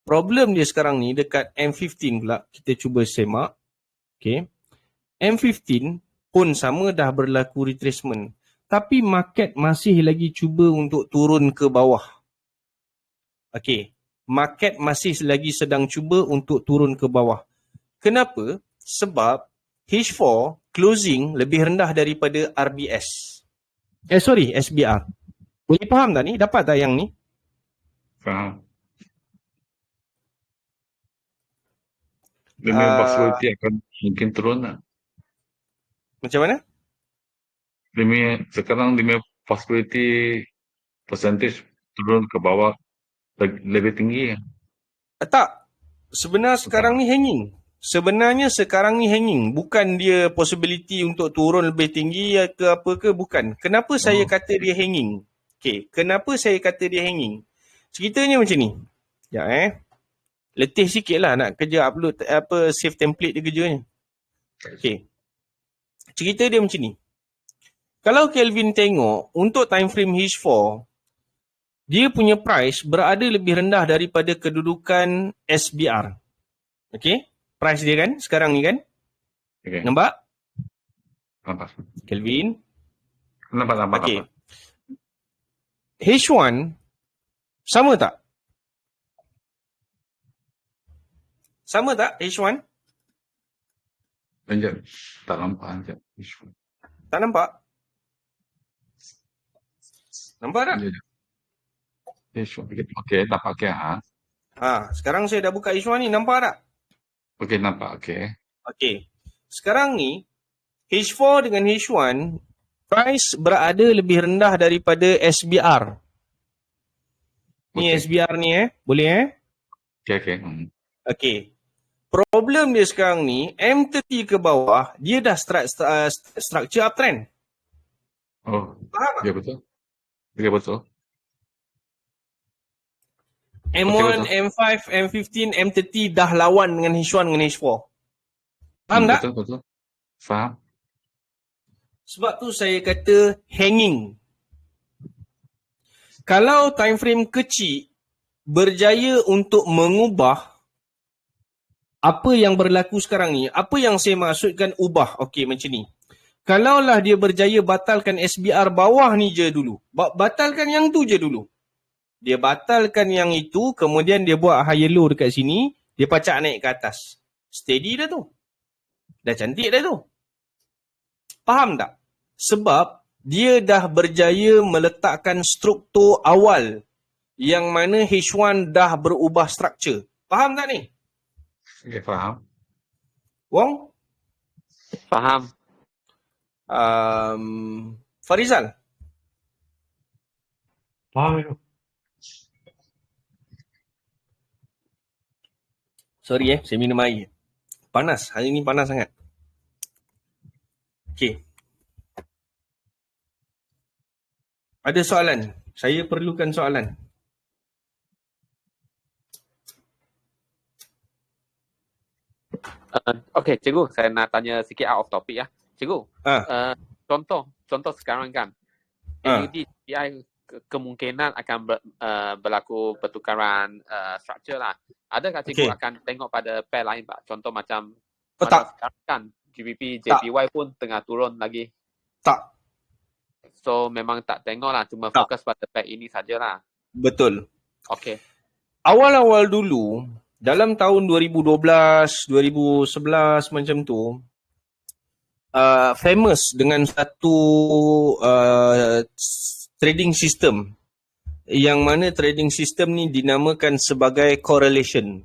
Problem dia sekarang ni dekat M15 pula, kita cuba semak. Okay. M15 pun sama dah berlaku retracement. Tapi market masih lagi cuba untuk turun ke bawah. Okay. Market masih lagi sedang cuba untuk turun ke bawah. Kenapa? Sebab H4 closing lebih rendah daripada RBS. SBR. Boleh faham tak ni? Dapat tak yang ni?
Faham. Dia possibility akan mungkin turun tak?
Macam mana?
Sekarang dia possibility percentage turun ke bawah lebih tinggi.
Tak. Sebenarnya sekarang ni hanging. Bukan dia possibility untuk turun lebih tinggi ke apa ke, bukan. Kenapa saya kata dia hanging? Okay, kenapa saya kata dia hanging? Ceritanya macam ni. Letih sikit lah nak kerja upload save template dia kerjanya. Okay. Cerita dia macam ni. Kalau Kelvin tengok untuk time frame H4, dia punya price berada lebih rendah daripada kedudukan SBR. Okay? Price dia kan sekarang ni kan?
Okay.
Nampak?
Nampak.
Kelvin?
Nampak.
Okay. H1 sama tak? Sama tak H1?
Anjir, tak nampak anjir.
Tak nampak? Nampak tak?
Okay, nampak ke?
Sekarang saya dah buka H1 ni, nampak tak?
Okay, nampak. Okay.
Sekarang ni H4 dengan H1 price berada lebih rendah daripada SBR. Ni SBR ni boleh
Okay.
Okay. Problem dia sekarang ni, M30 ke bawah, dia dah structure uptrend.
Oh,
faham tak?
ya betul. Ya betul.
M1, M5, M15, M30 dah lawan dengan H1 dengan H4. Faham tak?
Betul. Faham.
Sebab tu saya kata hanging. Kalau time frame kecil berjaya untuk mengubah apa yang berlaku sekarang ni, apa yang saya maksudkan ubah, okey macam ni. Kalaulah dia berjaya batalkan SBR bawah ni je dulu. Batalkan yang tu je dulu. Dia batalkan yang itu, kemudian dia buat high low dekat sini, dia pacak naik ke atas. Steady dah tu. Dah cantik dah tu. Faham tak? Sebab dia dah berjaya meletakkan struktur awal yang mana H1 dah berubah struktur. Faham tak ni?
Okay, faham.
Wong?
Faham.
Farizal?
Faham itu.
Sorry saya minum air. Panas. Hari ni panas sangat. Okay. Ada soalan? Saya perlukan soalan.
Okey, cikgu, saya nak tanya sikit out of topic ya. Cikgu, contoh sekarang kan, AUD CPI kemungkinan akan berlaku pertukaran struktur lah. Adakah cikgu akan tengok pada pair lain Pak? Contoh macam sekarang kan, GBP, JPY pun tengah turun lagi.
Tak.
So memang tak tengok lah, cuma fokus pada pair ini sajalah.
Betul.
Okey.
Awal-awal dulu, dalam tahun 2012, 2011 macam tu, famous dengan satu trading system yang mana trading system ni dinamakan sebagai correlation.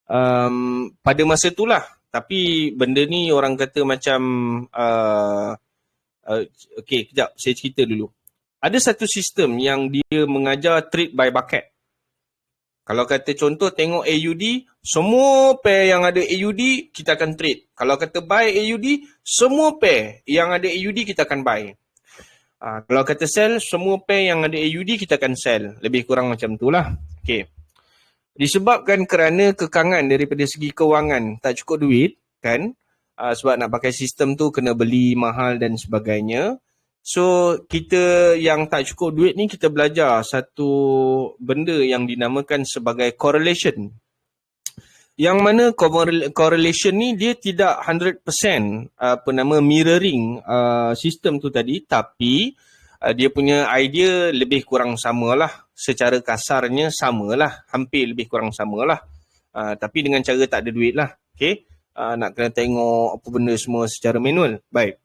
Pada masa itulah, tapi benda ni orang kata macam okey, kejap saya cerita dulu. Ada satu sistem yang dia mengajar trade by bucket. Kalau kata contoh tengok AUD, semua pair yang ada AUD kita akan trade. Kalau kata buy AUD, semua pair yang ada AUD kita akan buy. Kalau kata sell, semua pair yang ada AUD kita akan sell. Lebih kurang macam itulah. Okey. Disebabkan kerana kekangan daripada segi kewangan, tak cukup duit kan? Sebab nak pakai sistem tu kena beli mahal dan sebagainya. So kita yang tak cukup duit ni kita belajar satu benda yang dinamakan sebagai correlation. Yang mana correlation ni dia tidak 100% mirroring sistem tu tadi, tapi dia punya idea lebih kurang samalah. Secara kasarnya samalah, hampir lebih kurang samalah. Tapi dengan cara tak ada duit lah. Okay? Nak kena tengok apa benda semua secara manual. Baik.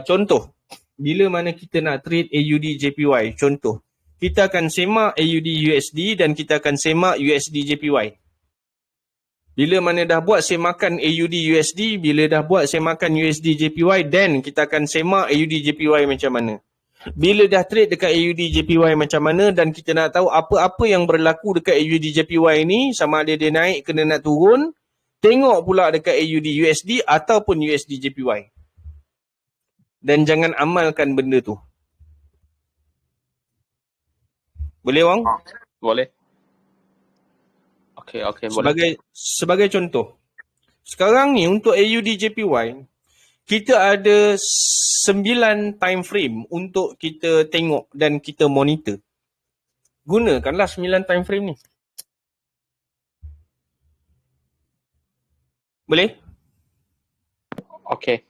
Contoh, bila mana kita nak trade AUD JPY, contoh, kita akan semak AUD USD dan kita akan semak USD JPY. Bila mana dah buat semakan AUD USD, bila dah buat semakan USD JPY, then kita akan semak AUD JPY macam mana. Bila dah trade dekat AUD JPY macam mana dan kita nak tahu apa-apa yang berlaku dekat AUD JPY ni, sama ada dia naik kena nak turun, tengok pula dekat AUD USD ataupun USD JPY. Dan jangan amalkan benda tu. Boleh Wang?
Boleh. Okey, boleh.
Sebagai contoh. Sekarang ni untuk AUD JPY, kita ada 9 time frame untuk kita tengok dan kita monitor. Gunakanlah 9 time frame ni. Boleh?
Okey.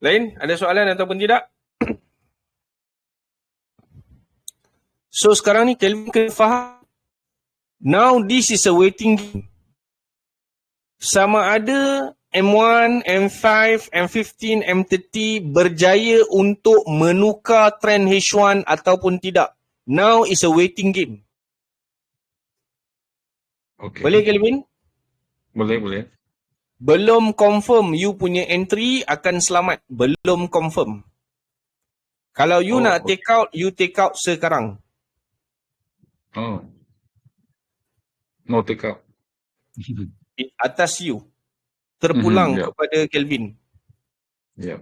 Lain? Ada soalan ataupun tidak? So sekarang ni Kelvin kena faham. Now this is a waiting game. Sama ada M1, M5, M15, M30 berjaya untuk menukar trend H1 ataupun tidak. Now is a waiting game.
Okay.
Boleh Kelvin?
Boleh.
Belum confirm you punya entry akan selamat. Belum confirm. Kalau you nak take out, you take out sekarang.
No take out.
Atas you. Terpulang kepada Kelvin.
Yeah.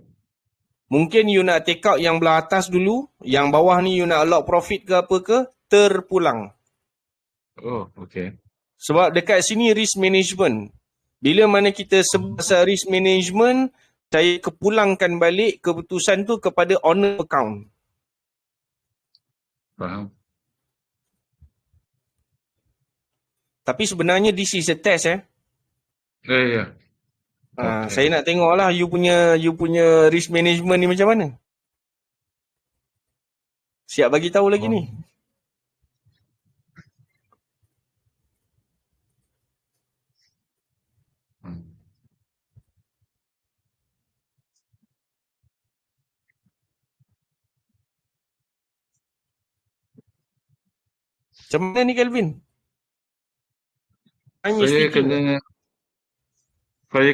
Mungkin you nak take out yang belah atas dulu. Yang bawah ni you nak lock profit ke apa ke. Terpulang.
Oh, okay.
Sebab dekat sini risk management. Bila mana kita sebut pasal risk management, saya kepulangkan balik keputusan tu kepada owner account.
Faham.
Tapi sebenarnya this is a test
Ya.
Okay. Saya nak tengok lah you punya risk management ni macam mana. Siap bagi tahu lagi ni. Macam mana ni Kelvin?
Saya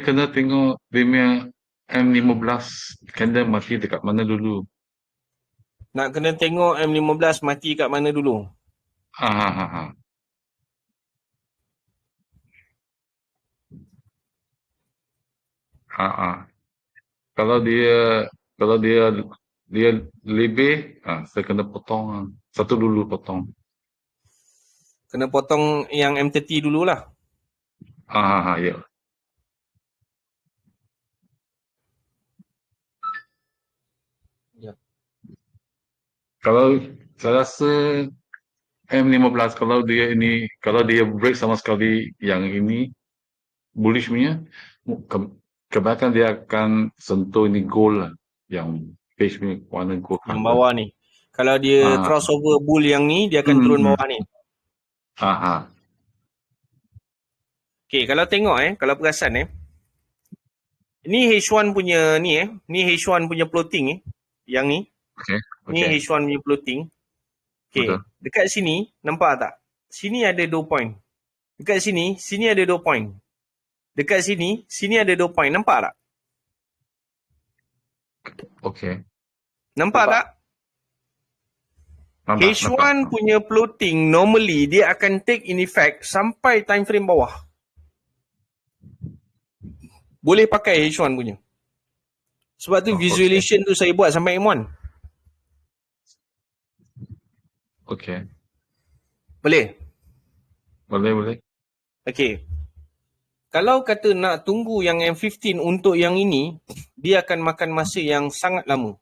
kena tengok dia punya M15 candle mati dekat mana dulu.
Nak kena tengok M15 mati kat mana dulu?
Kalau dia lebih, saya kena potong. Satu dulu potong.
Kena potong yang M30 dululah.
Ya. Kalau saya rasa M15 kalau dia break sama sekali yang ini bullish punya, kebanyakan dia akan sentuh ini gold lah, yang page punya warna gold.
Yang bawah ni. Kalau dia crossover bull yang ni, dia akan turun bawah ni. Okay, kalau tengok kalau perasan ni H1 punya ni ni H1 punya floating yang ni.
Okay.
Ni H1 punya floating. Okay, dekat sini nampak tak? Sini ada 2 point. Dekat sini ada 2 point. Dekat sini ada 2 point. Nampak tak?
Okay.
Nampak tak? H1 punya floating normally dia akan take in effect sampai time frame bawah. Boleh pakai H1 punya. Sebab tu visualization tu saya buat sampai M1.
Okay.
Boleh?
Boleh.
Okay. Kalau kata nak tunggu yang M15 untuk yang ini, dia akan makan masa yang sangat lama.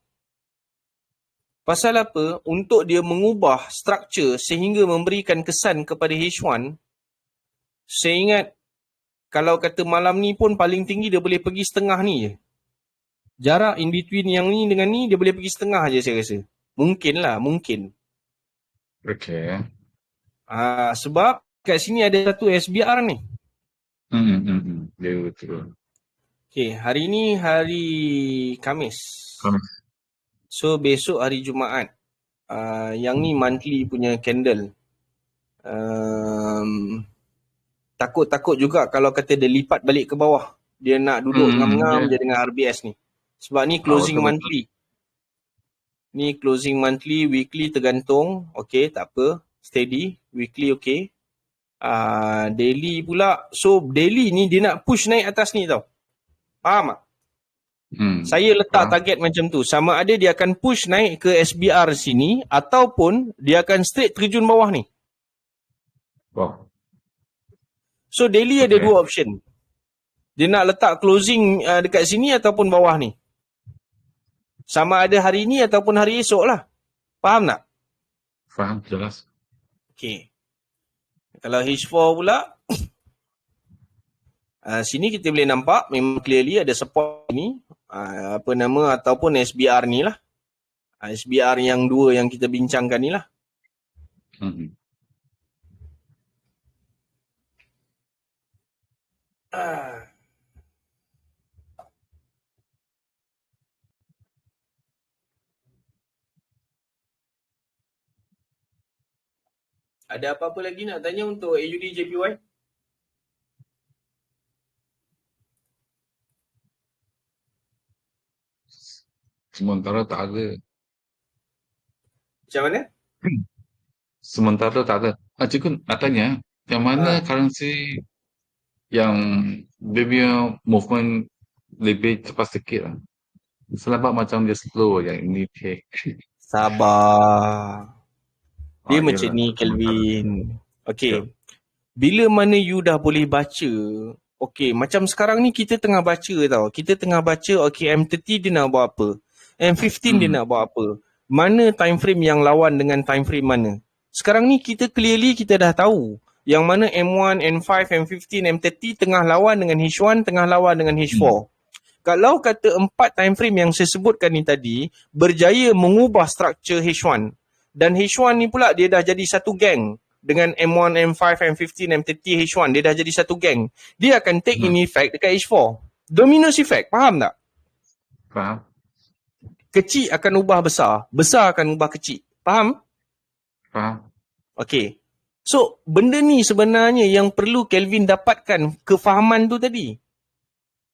Pasal apa? Untuk dia mengubah struktur sehingga memberikan kesan kepada H1, saya ingat kalau kata malam ni pun paling tinggi dia boleh pergi setengah ni je. Jarak in between yang ni dengan ni dia boleh pergi setengah je saya rasa. Mungkin.
Okay.
Sebab kat sini ada satu SBR ni.
Ya, betul.
Okay, hari ni hari Khamis. So besok hari Jumaat. Yang ni monthly punya candle. Takut juga kalau kata dia lipat balik ke bawah. Dia nak duduk ngam-ngam je dengan RBS ni. Sebab ni closing monthly. Ni closing monthly, weekly tergantung. Okay, tak apa. Steady. Weekly okay. Daily pula. So daily ni dia nak push naik atas ni tau. Faham tak? Saya letak target macam tu. Sama ada dia akan push naik ke SBR sini ataupun dia akan straight terjun bawah ni.
Wow.
So daily ada 2 option. Dia nak letak closing dekat sini ataupun bawah ni. Sama ada hari ni ataupun hari esok lah. Faham tak?
Faham, jelas.
Okay. Kalau H4 pula, sini kita boleh nampak memang clearly ada support ni. Ataupun SBR ni lah. SBR yang 2 yang kita bincangkan ni lah. Ada apa-apa lagi nak tanya untuk AUD JPY?
Sementara tak ada.
Macam mana?
Sementara tak ada. Cikgu nak tanya, yang mana currency yang dia punya movement lebih cepat sikit lah? Selamat macam dia slow yang ini.
Sabar. Dia macam ni Kelvin. Okay. Bila mana you dah boleh baca, Okay, macam sekarang ni kita tengah baca tau. Kita tengah baca, okay, M30 dia nak buat apa? M15 dia nak buat apa? Mana time frame yang lawan dengan time frame mana? Sekarang ni kita clearly kita dah tahu yang mana M1, M5, M15, M30 tengah lawan dengan H1, tengah lawan dengan H4. Kalau kata 4 time frame yang saya sebutkan ni tadi berjaya mengubah struktur H1 dan H1 ni pula dia dah jadi satu geng dengan M1, M5, M15, M30, H1, dia dah jadi satu geng. Dia akan take in effect dekat H4. Dominus effect, faham tak?
Faham.
Kecil akan ubah besar, besar akan ubah kecil. Faham?
Faham.
Okay. So, benda ni sebenarnya yang perlu Kelvin dapatkan kefahaman tu tadi.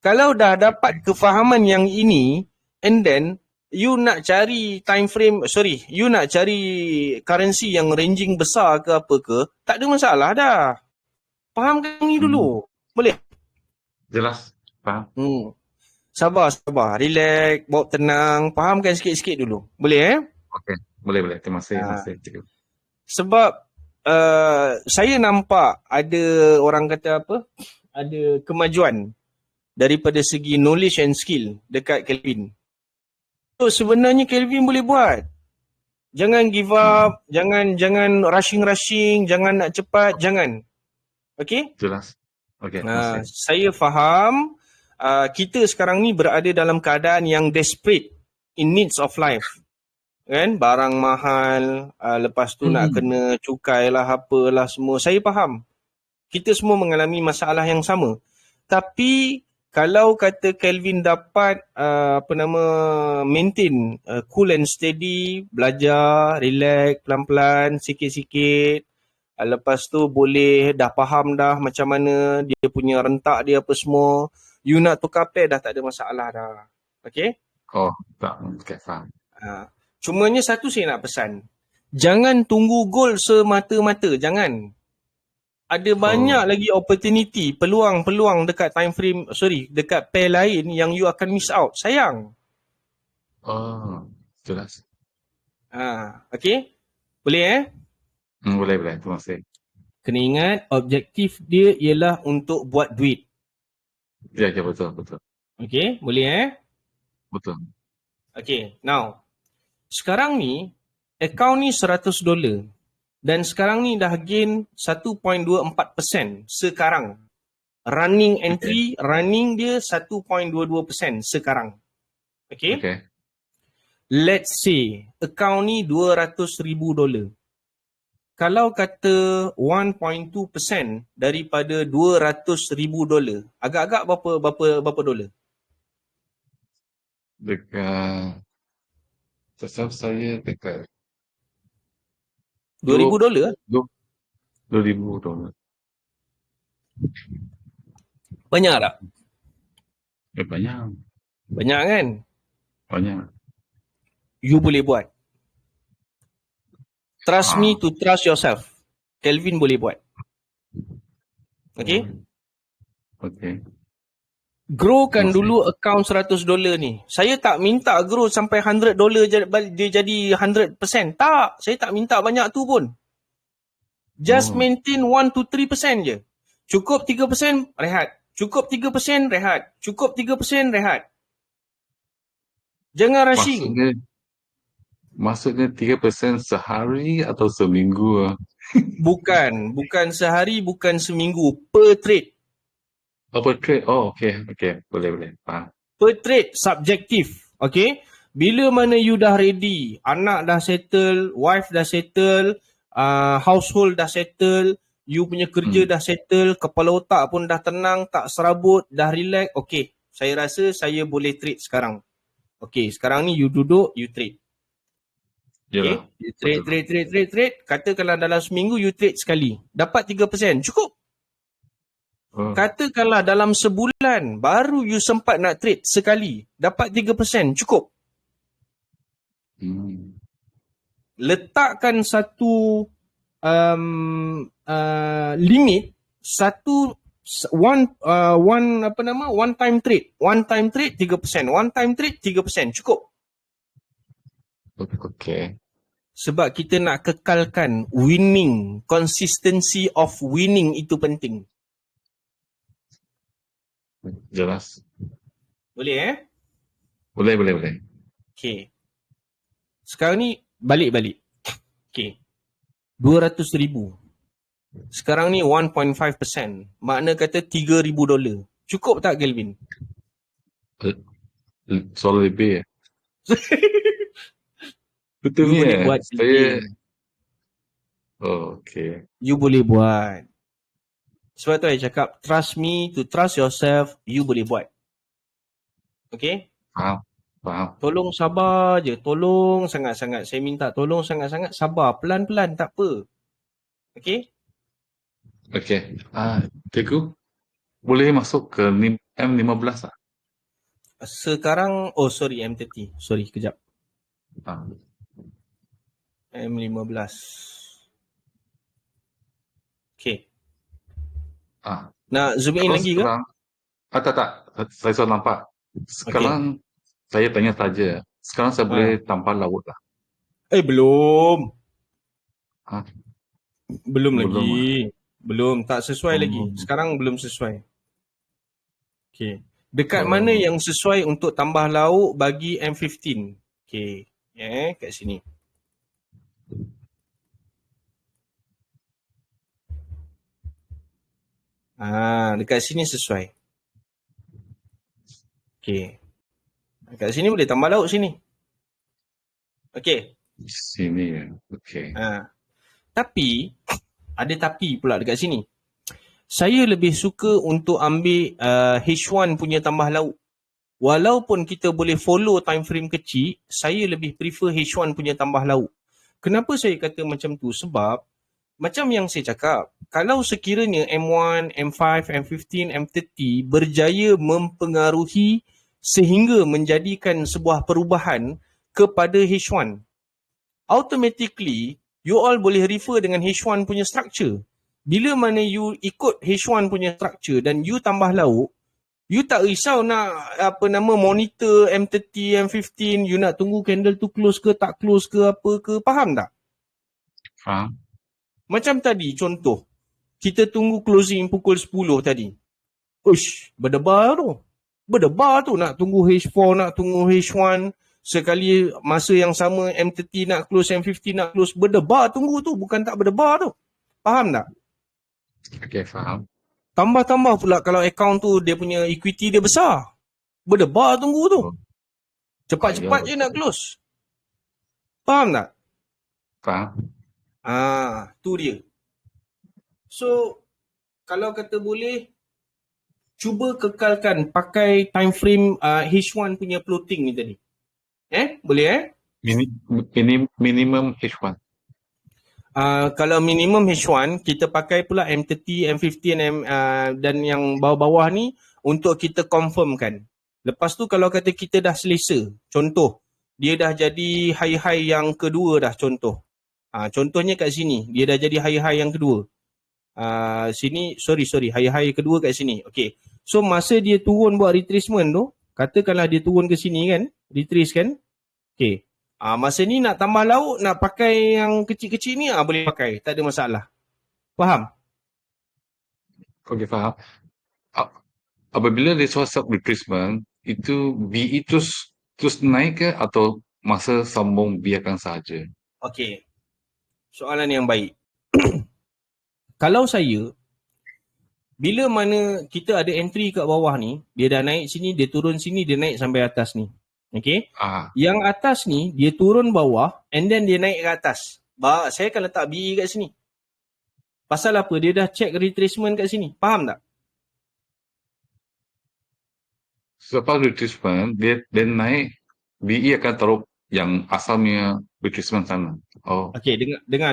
Kalau dah dapat kefahaman yang ini, and then you nak cari time frame, you nak cari currency yang ranging besar ke apa ke, tak ada masalah dah. Fahamkan ni dulu. Boleh?
Jelas. Faham.
Sabar. Relax, bawa tenang. Fahamkan sikit-sikit dulu. Boleh
Okey. Boleh. Terima kasih.
Sebab saya nampak ada orang kata apa? Ada kemajuan daripada segi knowledge and skill dekat Kelvin. So sebenarnya Kelvin boleh buat. Jangan give up, jangan rushing, jangan nak cepat, jangan. Okay?
Jelas. Okey.
Saya faham kita sekarang ni berada dalam keadaan yang desperate in needs of life. Kan? Barang mahal, lepas tu nak kena cukai lah, apalah semua. Saya faham. Kita semua mengalami masalah yang sama. Tapi kalau kata Kelvin dapat maintain cool and steady, belajar, relax, pelan-pelan, sikit-sikit. Lepas tu boleh dah faham dah macam mana dia punya rentak dia apa semua. You nak tukar pair dah tak ada masalah dah. Okay?
Oh, tak. Okay, faham.
Cumanya satu saya nak pesan. Jangan tunggu gol semata-mata. Jangan. Ada banyak lagi opportunity, peluang dekat time frame, dekat pair lain yang you akan miss out. Sayang.
Oh, jelas.
Okay? Boleh
Boleh. Terima kasih.
Kena ingat, objektif dia ialah untuk buat duit.
Ya, betul.
Okay? Boleh
Betul.
Okay, now. Sekarang ni, akaun ni $100. Dan sekarang ni dah gain 1.24% sekarang. Running entry, running dia 1.22% sekarang. Okay? Let's say, akaun ni $200,000. Kalau kata 1.2% daripada $200,000, agak-agak berapa dolar?
Dekat sesama saya dekat
$2,000?
$2,000.
Banyak tak?
Banyak.
Banyak kan?
Banyak.
You boleh buat. Trust me to trust yourself. Kelvin boleh buat. Okay?
Okay.
Growkan dulu akaun $100 ni. Saya tak minta grow sampai $100 dia jadi 100%. Tak. Saya tak minta banyak tu pun. Just maintain 1-3% je. Cukup 3% rehat. Cukup 3% rehat. Cukup 3% rehat. Jangan rushing.
Maksudnya 3% sehari atau seminggu?
Bukan sehari, bukan seminggu. Per trade.
Per trade? Oh, okay. Boleh. Faham.
Per trade, subjektif. Okay? Bila mana you dah ready, anak dah settle, wife dah settle, household dah settle, you punya kerja dah settle, kepala otak pun dah tenang, tak serabut, dah relax. Okay, saya rasa saya boleh trade sekarang. Okay, sekarang ni you duduk, you trade. Okay, you trade. Katakanlah dalam seminggu you trade sekali. Dapat 3%, cukup. Katakanlah dalam sebulan baru you sempat nak trade sekali, dapat 3%, cukup. Letakkan satu limit, one time trade. One time trade 3%, one time trade 3%, cukup.
Okay.
Sebab kita nak kekalkan winning, consistency of winning itu penting.
Jelas.
Boleh
Boleh.
Okay. Sekarang ni balik. Okay. 200,000. Sekarang ni 1.5%. Makna kata $3,000. Cukup tak, Kelvin?
Soal lebih ya. Betul
You
ni
boleh
ya.
buat,
Saya,
Kelvin.
okay.
You boleh buat. Sebab tu saya cakap, trust me to trust yourself, you boleh buat. Okay?
Faham.
Tolong sabar je. Tolong sangat-sangat. Saya minta tolong sangat-sangat sabar. Pelan-pelan, tak apa. Okay?
Okay. Cikgu, boleh masuk ke M15 tak?
Sekarang, sorry, M30. Sorry, kejap. M15. Okay. Nak zoom in lagi
sekarang, ke? Tak. Saya sudah nampak. Sekarang saya tanya saja. Sekarang saya boleh tambah laut tak?
Belum. Belum
Belum,
lagi. Belum. Tak sesuai lagi. Sekarang belum sesuai. Okay. Dekat mana yang sesuai untuk tambah lauk bagi M15? Okay. Kat sini. Dekat sini sesuai. Okay. Dekat sini boleh tambah lauk sini. Okay.
Sini ya. Okay.
Tapi, ada tapi pula dekat sini. Saya lebih suka untuk ambil H1 punya tambah lauk. Walaupun kita boleh follow time frame kecil, saya lebih prefer H1 punya tambah lauk. Kenapa saya kata macam tu? Sebab, macam yang saya cakap, kalau sekiranya M1, M5, M15, M30 berjaya mempengaruhi sehingga menjadikan sebuah perubahan kepada H1, automatically, you all boleh refer dengan H1 punya structure. Bila mana you ikut H1 punya structure dan you tambah lauk, you tak risau nak monitor M30, M15, you nak tunggu candle tu close ke tak close ke apa ke, faham tak?
Faham.
Macam tadi contoh, kita tunggu closing pukul 10 tadi. Berdebar tu nak tunggu H4, nak tunggu H1, sekali masa yang sama M30 nak close, M50 nak close, berdebar tunggu tu, bukan tak berdebar tu. Faham tak?
Okay, faham.
Tambah-tambah pula kalau account tu dia punya equity dia besar. Berdebar tunggu tu. Cepat-cepat je nak close. Faham tak?
Faham.
Tu dia. So, kalau kata boleh, cuba kekalkan pakai time frame H1 punya floating ni tadi. Boleh
Minimum H1.
Kalau minimum H1, kita pakai pula M30, M15 dan yang bawah-bawah ni untuk kita confirmkan. Lepas tu kalau kata kita dah selesa, contoh, dia dah jadi high-high yang kedua dah contoh. Contohnya kat sini, dia dah jadi high-high yang kedua. Sini, sorry, high-high kedua kat sini. Okay. So masa dia turun buat retracement tu, katakanlah dia turun ke sini kan, retrace kan. Okay. Masa ni nak tambah lauk, nak pakai yang kecil-kecil ni, boleh pakai. Tak ada masalah. Faham?
Okay, faham. Apabila dia suatu retracement, itu BE terus naik ke atau masa sambung biarkan saja?
Okay. Soalan yang baik. Kalau saya, bila mana kita ada entry kat bawah ni, dia dah naik sini, dia turun sini, dia naik sampai atas ni. Okay? Yang atas ni, dia turun bawah and then dia naik ke atas. Saya akan letak BE kat sini. Pasal apa? Dia dah check retracement kat sini. Faham tak?
Selepas retracement, dia naik, BE akan taruh yang asalnya retracement sana.
Okay, dengar.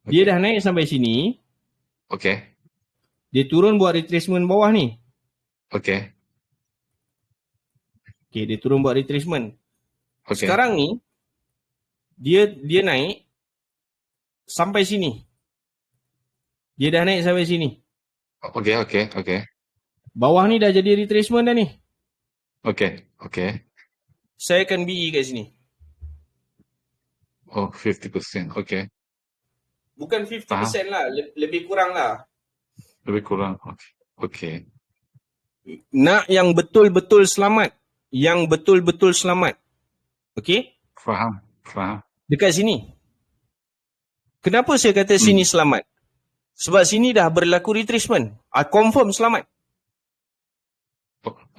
Dia dah naik sampai sini.
Okay.
Dia turun buat retracement bawah ni.
Okay,
dia turun buat retracement.
Okay.
Sekarang ni, dia naik sampai sini. Dia dah naik sampai sini.
Okay.
Bawah ni dah jadi retracement dah ni.
Okay.
Saya akan BE kat sini.
50%. Okay.
Bukan 50% lah, lebih kurang lah.
Lebih kurang. Okay.
Nak yang betul-betul selamat. Yang betul-betul selamat. Okey?
Faham.
Dekat sini. Kenapa saya kata sini selamat? Sebab sini dah berlaku retracement. Confirm selamat.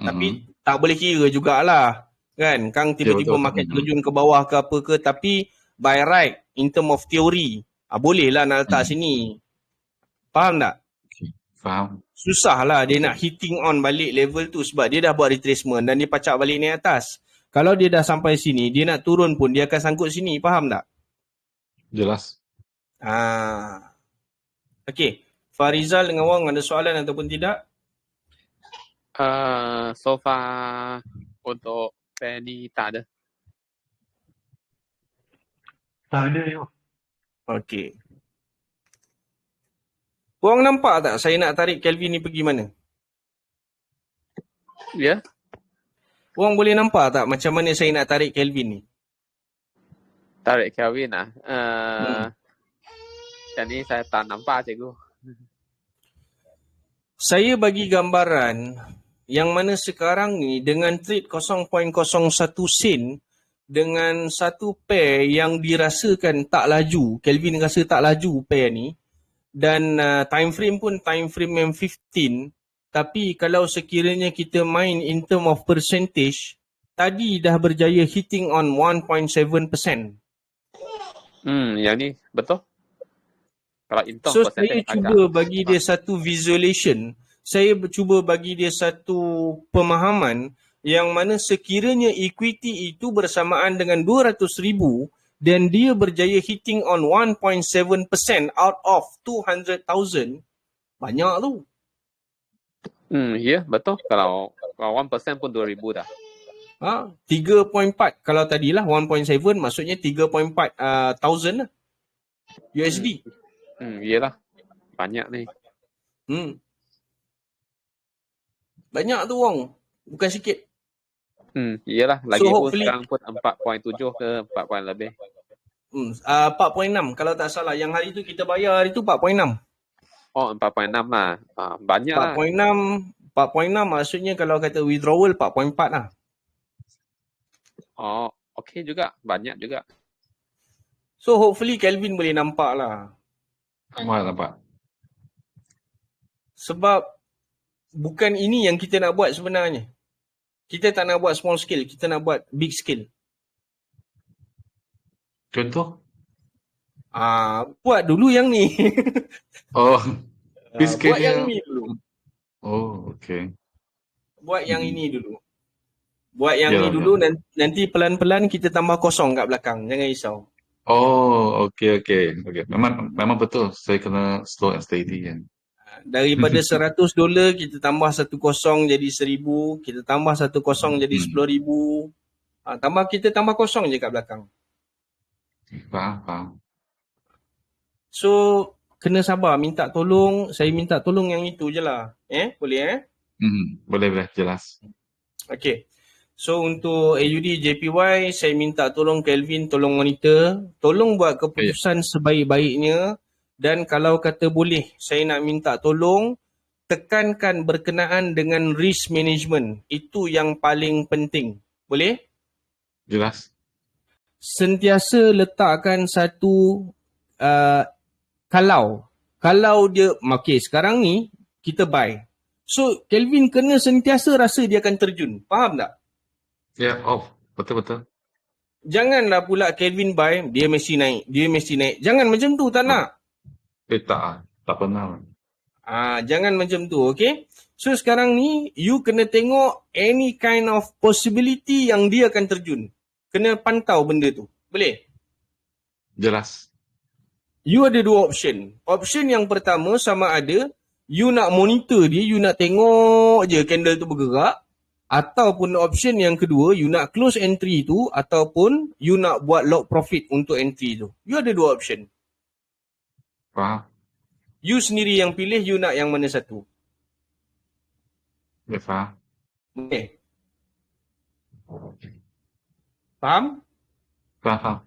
Tapi tak boleh kira jugalah. Kan? Kang tiba-tiba market terjun ke bawah ke apa ke. Tapi by right, in term of theory, bolehlah nak letak sini. Faham tak?
Faham.
Susah lah dia nak hitting on balik level tu sebab dia dah buat retracement dan dia pacak balik naik atas. Kalau dia dah sampai sini, dia nak turun pun dia akan sangkut sini. Faham tak?
Jelas.
Okey. Farizal dengan Wang ada soalan ataupun tidak?
So far untuk pair ni tak ada.
Tak ada yo.
Okey. Wang nampak tak saya nak tarik Kelvin ni pergi mana?
Ya?
Wang boleh nampak tak macam mana saya nak tarik Kelvin ni?
Tarik Kelvin lah. Dan ni saya tak nampak cikgu.
Saya bagi gambaran yang mana sekarang ni dengan trade 0.01 sen dengan satu pair yang dirasakan tak laju, Kelvin rasa tak laju pair ni, dan time frame pun time frame yang 15, tapi kalau sekiranya kita main in term of percentage, tadi dah berjaya hitting on 1.7%.
Yang ni betul. Kalau in term
So
percentage
saya cuba bagi dia satu visualization, saya cuba bagi dia satu pemahaman yang mana sekiranya equity itu bersamaan dengan 200,000 dan dia berjaya hitting on 1.7% out of 200,000, banyak tu.
Ya, betul. Kalau 1% pun 2,000 dah.
3.4 kalau tadilah 1.7 maksudnya 3.4 thousand lah USD.
Iyalah. Banyak ni.
Banyak tu Wong. Bukan sikit.
Iyalah. Lagi
So,
pun sekarang pun 4.7 ke 4 lebih.
4.6 kalau tak salah. Yang hari tu kita bayar hari tu 4.6.
Oh, 4.6 lah. Banyak
4.6,
lah.
4.6 maksudnya kalau kata withdrawal 4.4 lah.
Oh, okey juga. Banyak juga.
So hopefully Kelvin boleh nampak lah.
Nampak.
Sebab bukan ini yang kita nak buat sebenarnya. Kita tak nak buat small scale, kita nak buat big scale.
Contoh?
Buat dulu yang ni.
Big scale
buat yang ni dulu.
Okay.
Buat yang ini dulu. Buat yang ni dulu, nanti pelan-pelan kita tambah kosong kat belakang. Jangan risau.
Okay. Memang betul. Saya kena slow and steady kan.
Daripada $100 kita tambah 1 kosong jadi 1,000, kita tambah 1 kosong jadi 10,000. Kita tambah kosong je kat belakang.
Faham.
So kena sabar, minta tolong, saya minta tolong yang itu je lah. Boleh
Boleh, jelas.
Okay. So untuk AUD JPY, saya minta tolong Kelvin, tolong monitor, tolong buat keputusan sebaik-baiknya. Dan kalau kata boleh, saya nak minta tolong tekankan berkenaan dengan risk management. Itu yang paling penting. Boleh?
Jelas.
Sentiasa letakkan satu kalau dia, sekarang ni kita buy. So Kelvin kena sentiasa rasa dia akan terjun. Faham tak?
Ya, betul.
Janganlah pula Kelvin buy, dia mesti naik. Jangan macam tu, tak nak.
Tak pernah.
Jangan macam tu, okay? So sekarang ni, you kena tengok any kind of possibility yang dia akan terjun. Kena pantau benda tu. Boleh?
Jelas.
You ada 2 option. Option yang pertama sama ada, you nak monitor dia, you nak tengok je candle tu bergerak. Ataupun option yang kedua, you nak close entry tu ataupun you nak buat lock profit untuk entry tu. You ada 2 option.
Faham.
You sendiri yang pilih, you nak yang mana satu.
Ya, faham.
Okay. Faham?
Faham.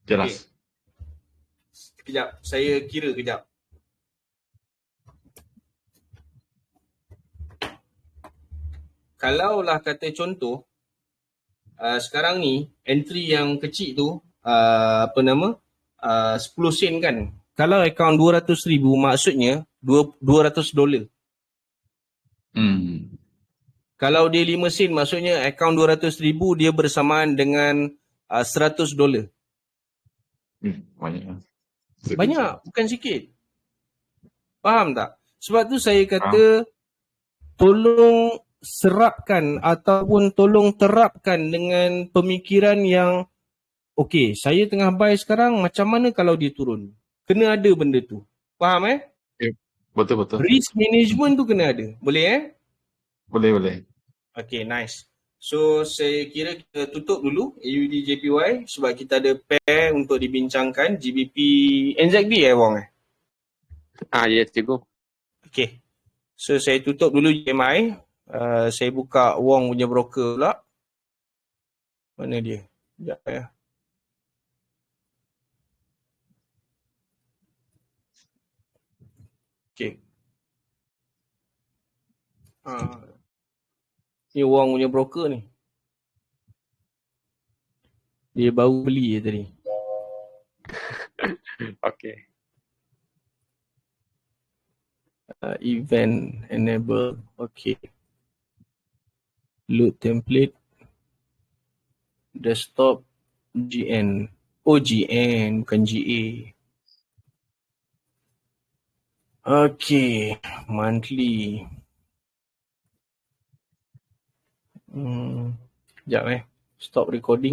Jelas.
Okay. Kejap, saya kira kejap. kalaulah kata contoh, sekarang ni entry yang kecil tu 10 sen kan. Kalau akaun 200,000 maksudnya $200. Kalau dia 5 sen maksudnya akaun 200,000 dia bersamaan dengan $100.
Banyak.
Banyak, bukan sikit. Faham tak? Sebab tu saya kata tolong serapkan ataupun tolong terapkan dengan pemikiran yang okey, saya tengah buy sekarang, macam mana kalau dia turun? Kena ada benda tu. Faham
Betul.
Risk management tu kena ada. Boleh
Boleh.
Okay, nice. So, saya kira kita tutup dulu AUD JPY sebab kita ada pair untuk dibincangkan. GBP NZD Wong
Yes, cikgu.
Okay. So, saya tutup dulu GMI. Saya buka Wong punya broker pula. Mana dia? Sekejap ya. Okay. Ni Wong punya broker ni. Dia baru beli je tadi.
Okay.
Event enable. Okay. Load template. Desktop. GN. Oh, GN bukan GA. Okay. Monthly. Sekejap Stop recording.